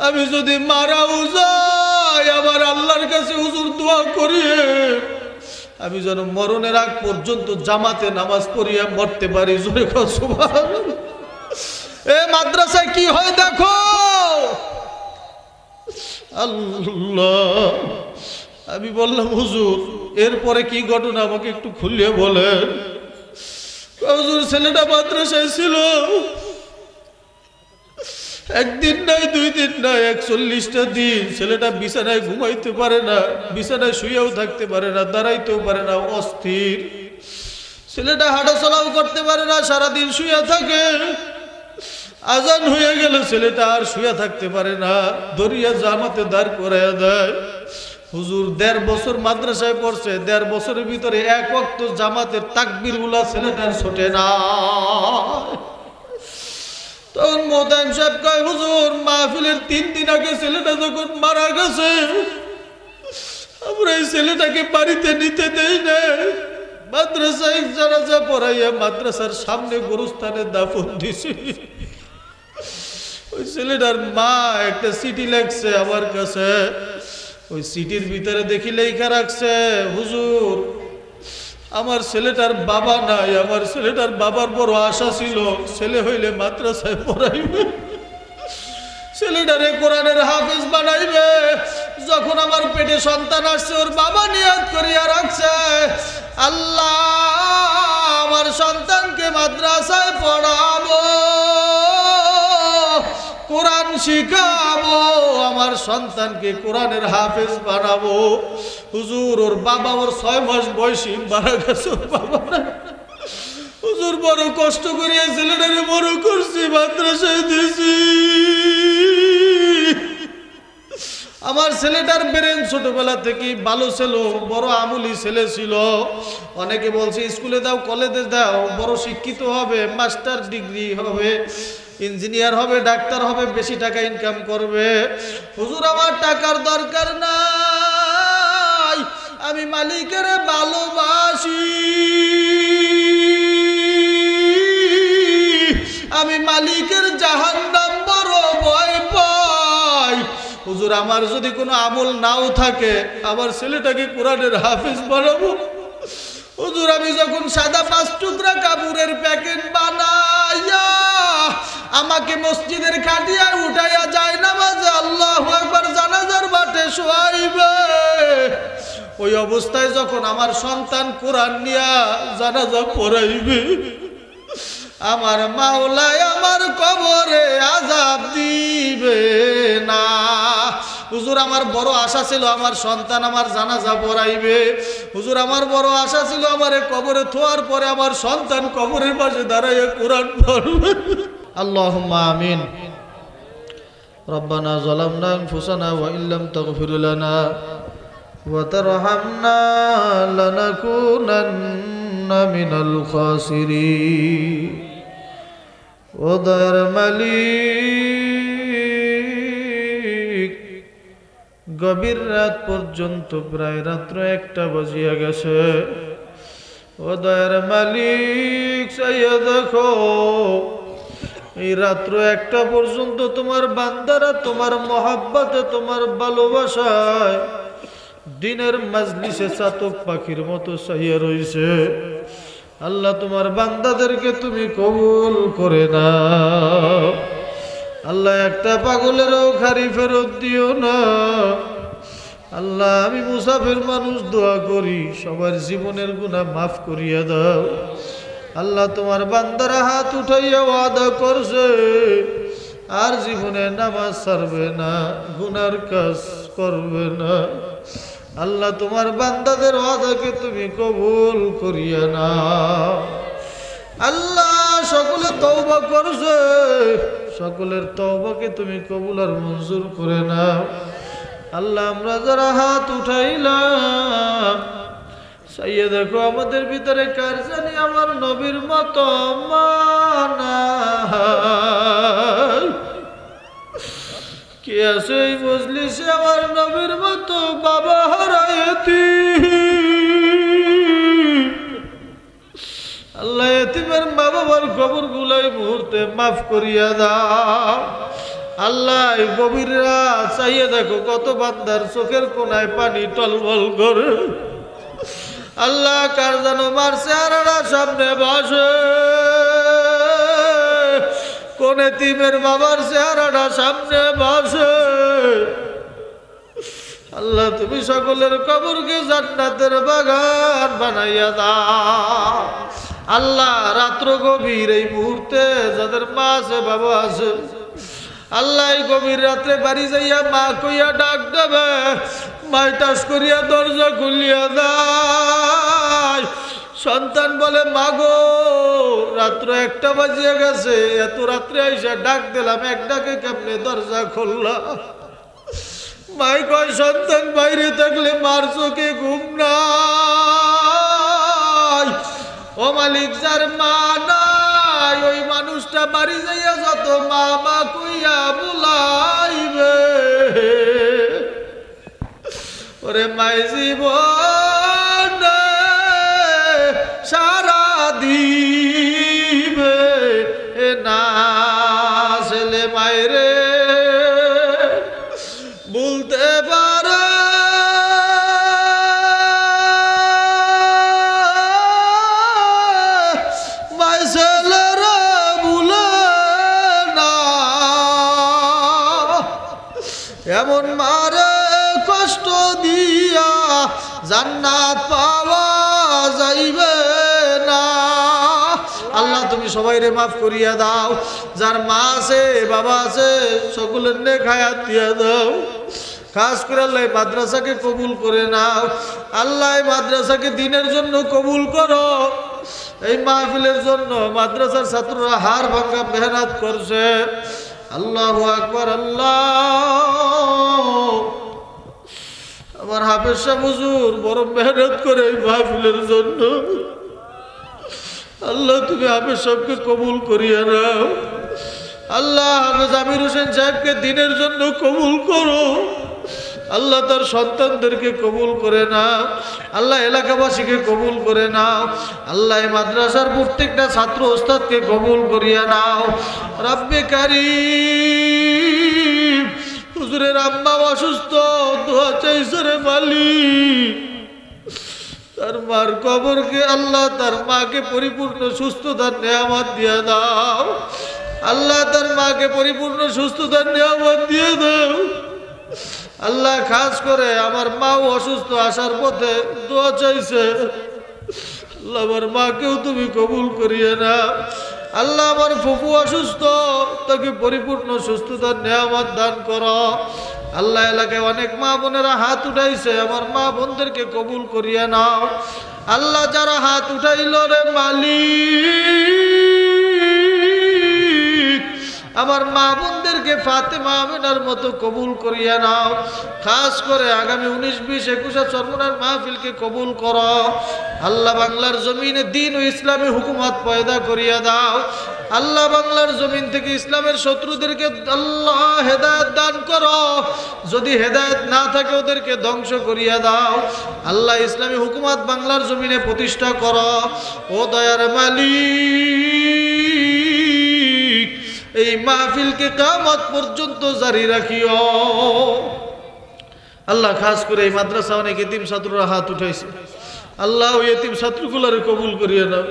আমি যদি মারাও যাই আবার আল্লাহর কাছে হুজুর দোয়া করিয়ে আমি যেন মরণের আগ পর্যন্ত জামাতে নামাজ পড়িয়া মরতে পারি। জোরে কও সুবহানাল্লাহ। এ মাদ্রাসায় কি হয় দেখো। আল্লাহ, আমি বললাম হুজুর এরপরে কি ঘটনা আমাকে একটু খুলিয়ে বলেন। হুজুর ছেলেটা মাদ্রাসায় ছিল, একদিন নাই, 2 দিন নাই, 41টা দিন ছেলেটা বিছানায় ঘুমাইতে পারে না, বিছানায় শুয়েও থাকতে পারে না, দাঁড়াইতেও পারে না, অস্থির। ছেলেটা হাঁটাচলাও করতে পারে না, সারাদিন শুয়ে থাকে। আজান হয়ে গেল ছেলেটা আর শুয়ে থাকতে পারে না, দরিয়া জামাতে দাঁড় করাইয়া দেয়। হুজুর 1.5 বছর মাদ্রাসায় পড়ছে, 1.5 বছরের ভিতরে 1 ওয়াক্ত জামাতের তাকবীর গুলা ছেলেটার ছোটে না। তখন মোহতাম সাহেব কয় হুজুর মাহফিলের 3 দিন আগে ছেলেটা যখন মারা গেছে আমরা এই ছেলেটাকে বাড়িতে নিতে দেই না, মাদ্রাসায় জানাজা পড়াইয়া মাদ্রাসার সামনে গোরস্থানে দাফন দিছি। ওই ছেলেটার মা একটা চিঠি লেখছে আমার কাছে। ওই চিঠির ভিতরে দেখি লেখা রাখছে, হুজুর আমার ছেলেটার বাবা নাই, আমার ছেলেটার বাবার বড় আশা ছিল ছেলে হইলে মাদ্রাসায় পড়াইবে, ছেলেটারে কোরআনের হাফেজ বানাইবে। যখন আমার পেটে সন্তান আসছে ওর বাবা নিয়ত করিয়া রাখছে, আল্লাহ আমার সন্তানকে মাদ্রাসায় পড়াবো, কোরআন শিখাবো, আমার সন্তানকে কোরআনের হাফেজ বানাবো। হুজুর ওর বাবা ওর 6 মাস বয়সী মারা গেছে, ওর বাবা না। হুজুর বড় কষ্ট করিয়া ছেলেটারে বড় করছি, মাদ্রাসায় দিয়েছি। আমার ছেলেটার ব্রেন ছোটবেলা থেকে ভালো ছিল, বড় আমলি ছেলে ছিল। অনেকে বলছে স্কুলে দাও, কলেজে দাও, বড় শিক্ষিত হবে, মাস্টার ডিগ্রি হবে, ইঞ্জিনিয়ার হবে, ডাক্তার হবে, বেশি টাকা ইনকাম করবে। হুজুর আমার টাকার দরকার নাই, আমি মালিকের ভালোবাসি, আমি মালিকের জাহান্নাম বড় ভয় পাই। হুজুর আমার যদি কোনো আমল নাও থাকে আমার ছেলেটাকে কোরআনের হাফেজ বানাবো। হুজুর আমি যখন সাদা 5 টুকরা কাপড়ের প্যাকেট বানাইয়া আমাকে মসজিদের খাটিয়ায় উঠাইয়া যায় নামাজে আল্লাহু আকবার জানাজার বাটে শোয়াইবে। ওই অবস্থায় যখন আমার সন্তান কোরআন নিয়া জানাজা পড়াইবে, আমার মাওলায় আমার কবরে আযাব দিবে না। হুজুর আমার বড় আশা ছিল আমার সন্তান আমার জানাজা পড়াইবে। হুজুর আমার বড় আশা ছিল আমারে কবরে থোয়ার পরে আমার সন্তান কবরের পাশে দাঁড়াইয়া কোরআন পড়বে। আল্লাহুম্মা আমিন। রব্বানা যালামনা আনফুসানা ওয়া ইল্লাম তাগফির লানা ওয়া তারহামনা লানাকুনান্না মিনাল খাসিরিন। ও দয়ার মালিক, গভীর রাত পর্যন্ত প্রায় রাত্র 1টা বাজিয়া গেছে। ও দয়ার মালিক, চাইয়া দেখো এই রাত্র 1টা পর্যন্ত তোমার বান্দারা তোমার মহাব্বতে তোমার ভালোবাসায় দিনের মাজলিসে চাতক পাখির মতো চাইয়া রইছে। আল্লাহ তোমার বান্দাদেরকে তুমি কবুল করে নাও। আল্লাহ একটা পাগলেরও খারি ফেরত দিও না। আল্লাহ আমি মুসাফির মানুষ, দোয়া করি সবার জীবনের গুনাহ মাফ করিয়া দাও। আল্লাহ তোমার বান্দারা হাত উঠাইয়া ওয়াদা করছে আর জীবনে নামাজ ছাড়বে না, গুনার কাজ করবে না। আল্লাহ তোমার বান্দাদের ওয়াদাকে তুমি কবুল করিয়া নাও। আল্লাহ সকলে তওবা করছে, সকলের তওবাকে তুমি কবুল আর মঞ্জুর করে নাও। আল্লাহ আমরা যারা হাত উঠাইলাম, চাইয়ে দেখো আমাদের ভিতরে কার জানি আমার নবীর মতো মা নাই। কে আছে এই মজলিসে আমার নবীর মতো বাবা হারায়তি? আল্লাহ এতিমের মা বাবার খবর গুলাই মুহূর্তে মাফ করিয়া দাও। আল্লাহ এই গভীর রাত চাইয়ে দেখো কত বান্দার চোখের কোনায় পানি টলমল করে। আল্লাহ কার যেন মার চেহারাটা সামনে বসে, কোন এতিমের বাবার চেহারাটা সামনে বসে। আল্লাহ তুমি সকলের কবরকে জান্নাতের বাগান বানাইয়া দাও। আল্লাহ রাত্র গভীর এই মুহূর্তে যাদের মা আছে বাবা আছে, আল্লাহ এই গভীর রাত্রে বাড়ি যাইয়া মা কইয়া ডাক দেবে, মাইটাস করিয়া দরজা খুলিয়া দেয়। সন্তান বলে মাগো রাত্র 1টা বাজিয়া গেছে, এত রাত্রে আইসা ডাক দিলাম, এক ডাকে কেমনে দরজা খুললা? মাই কয় সন্তান বাইরে থাকলে মার চোখে ঘুম নাই। ও মালিক, যার মা নাই ওই মানুষটা বাড়ি যাইয়া যত মা মা কইয়া বুলাইবে, ওরে মাই জীবন সারা দিবে না। ছেলে মায়েরে বলতে পারে মাই ছেলেরা ভুলে না। এমন মারে কষ্ট দিয়া জান্নাত পাওয়া যাইবে না। আল্লাহ তুমি সবাইরে মাফ করিয়া দাও। যার মা আছে বাবা আছে সকলের নেক হায়াত দিয়া দাও। খাস করে আল্লাহ মাদ্রাসাকে কবুল করে নাও। আল্লাহ মাদ্রাসাকে দিনের জন্য কবুল করো। এই মাহফিলের জন্য মাদ্রাসার ছাত্ররা হাড় ভাঙা মেহনত করছে। আল্লাহু আকবার। আল্লাহ আমার হাফেজ সাহেব হুজুর বড় মেহনত করে এই মাহফিলের জন্য। আল্লাহ তুমি হাফেজ সাহেবকে কবুল করিয়া নাও। আল্লাহ হাফেজ আমির হোসেন সাহেবকে দিনের জন্য কবুল করো। আল্লাহ তার সন্তানদেরকে কবুল করে নাও। আল্লাহ এলাকাবাসীকে কবুল করে নাও। আল্লাহ মাদ্রাসার প্রত্যেকটা ছাত্র ওস্তাদকে কবুল করিয়া নাও। রাব্বে কারীম হুজুরের আম্মা অসুস্থ, দোয়া চাইছে রে মালিক। তার মার কবরকে আল্লাহ তার মাকে পরিপূর্ণ সুস্থতার নেয়ামত দিয়া দাও। আল্লাহ তার মাকে পরিপূর্ণ সুস্থতার নিয়ামত দিয়ে দাও আল্লাহ। খাস করে আমার মাও অসুস্থ, আসার পথে দোয়া চাইছে আল্লাহ, আমার মাকেও তুমি কবুল করিয়ে না আল্লাহ। আমার ফুফু অসুস্থ, তাকে পরিপূর্ণ সুস্থতার নিয়ামত দান করো আল্লাহ। এলাকায় অনেক মা বোনেরা হাত উঠাইছে, আমার মা বোনদেরকে কবুল করিয়ে নাও আল্লাহ। যারা হাত উঠাইল রে মালিক, আমার মা বোনদেরকে ফাতেমা আমিনার মতো কবুল করিয়া নাও। খাস করে আগামী 19, 20, 21 চরমনার মাহফিলকে কবুল করো আল্লাহ। বাংলার জমিনে দ্বীন ও ইসলামী হুকুমত পয়দা করিয়া দাও আল্লাহ। বাংলার জমিন থেকে ইসলামের শত্রুদেরকে আল্লাহ হেদায়েত দান করো, যদি হেদায়েত না থাকে ওদেরকে ধ্বংস করিয়া দাও আল্লাহ। ইসলামী হুকুমত বাংলার জমিনে প্রতিষ্ঠা করো ও দয়ার মালিক। এই মাহফিলকে কিয়ামত পর্যন্ত জারি রাখিও আল্লাহ। খাস করে এই মাদ্রাসা অনেক এতিম ছাত্ররা হাত উঠাইছে আল্লাহ, ওই এতিম ছাত্রগুলোরে কবুল করিয়ে নাও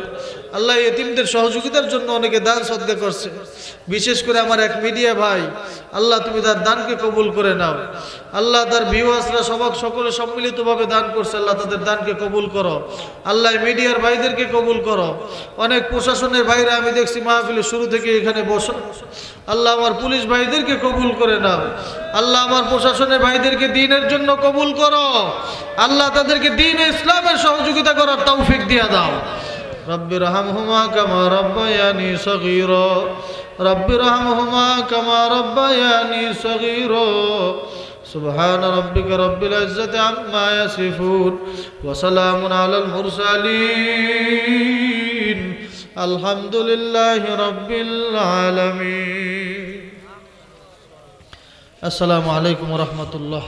আল্লাহ। এতিমদের সহযোগিতার জন্য অনেকে দান সদকা করছে, বিশেষ করে আমার এক মিডিয়া ভাই আল্লাহ, তুমি তার দানকে কবুল করে নাও আল্লাহ। তার ভিউয়ার্সরা সকলে সম্মিলিতভাবে দান করছে আল্লাহ, তাদের দানকে কবুল করো আল্লাহ। মিডিয়ার ভাইদেরকে কবুল করো। অনেক প্রশাসনের ভাইরা আমি দেখছি মাহফিলের শুরু থেকে এখানে বসো আল্লাহ। আমার পুলিশ ভাইদেরকে কবুল করে নাও আল্লাহ। আমার প্রশাসনের ভাইদেরকে দ্বীনের জন্য কবুল করো আল্লাহ। তাদেরকে দ্বীন ও ইসলামের সহযোগিতা করার তৌফিক দিয়ে দাও। রব্বির রহমহুমা কামা রব্বায়ানি সগীরা, রব্বির রহমহুমা কামা রব্বায়ানি সগীরা। সুবহান রাব্বিকা রব্বিল ইজ্জাতি আম্মা ইয়াসিফুন ওয়া সালামুন আলাল মুরসালিন আলহামদুলিল্লাহি রাব্বিল আলামিন। আসসালামু আলাইকুম ওয়া রাহমাতুল্লাহ।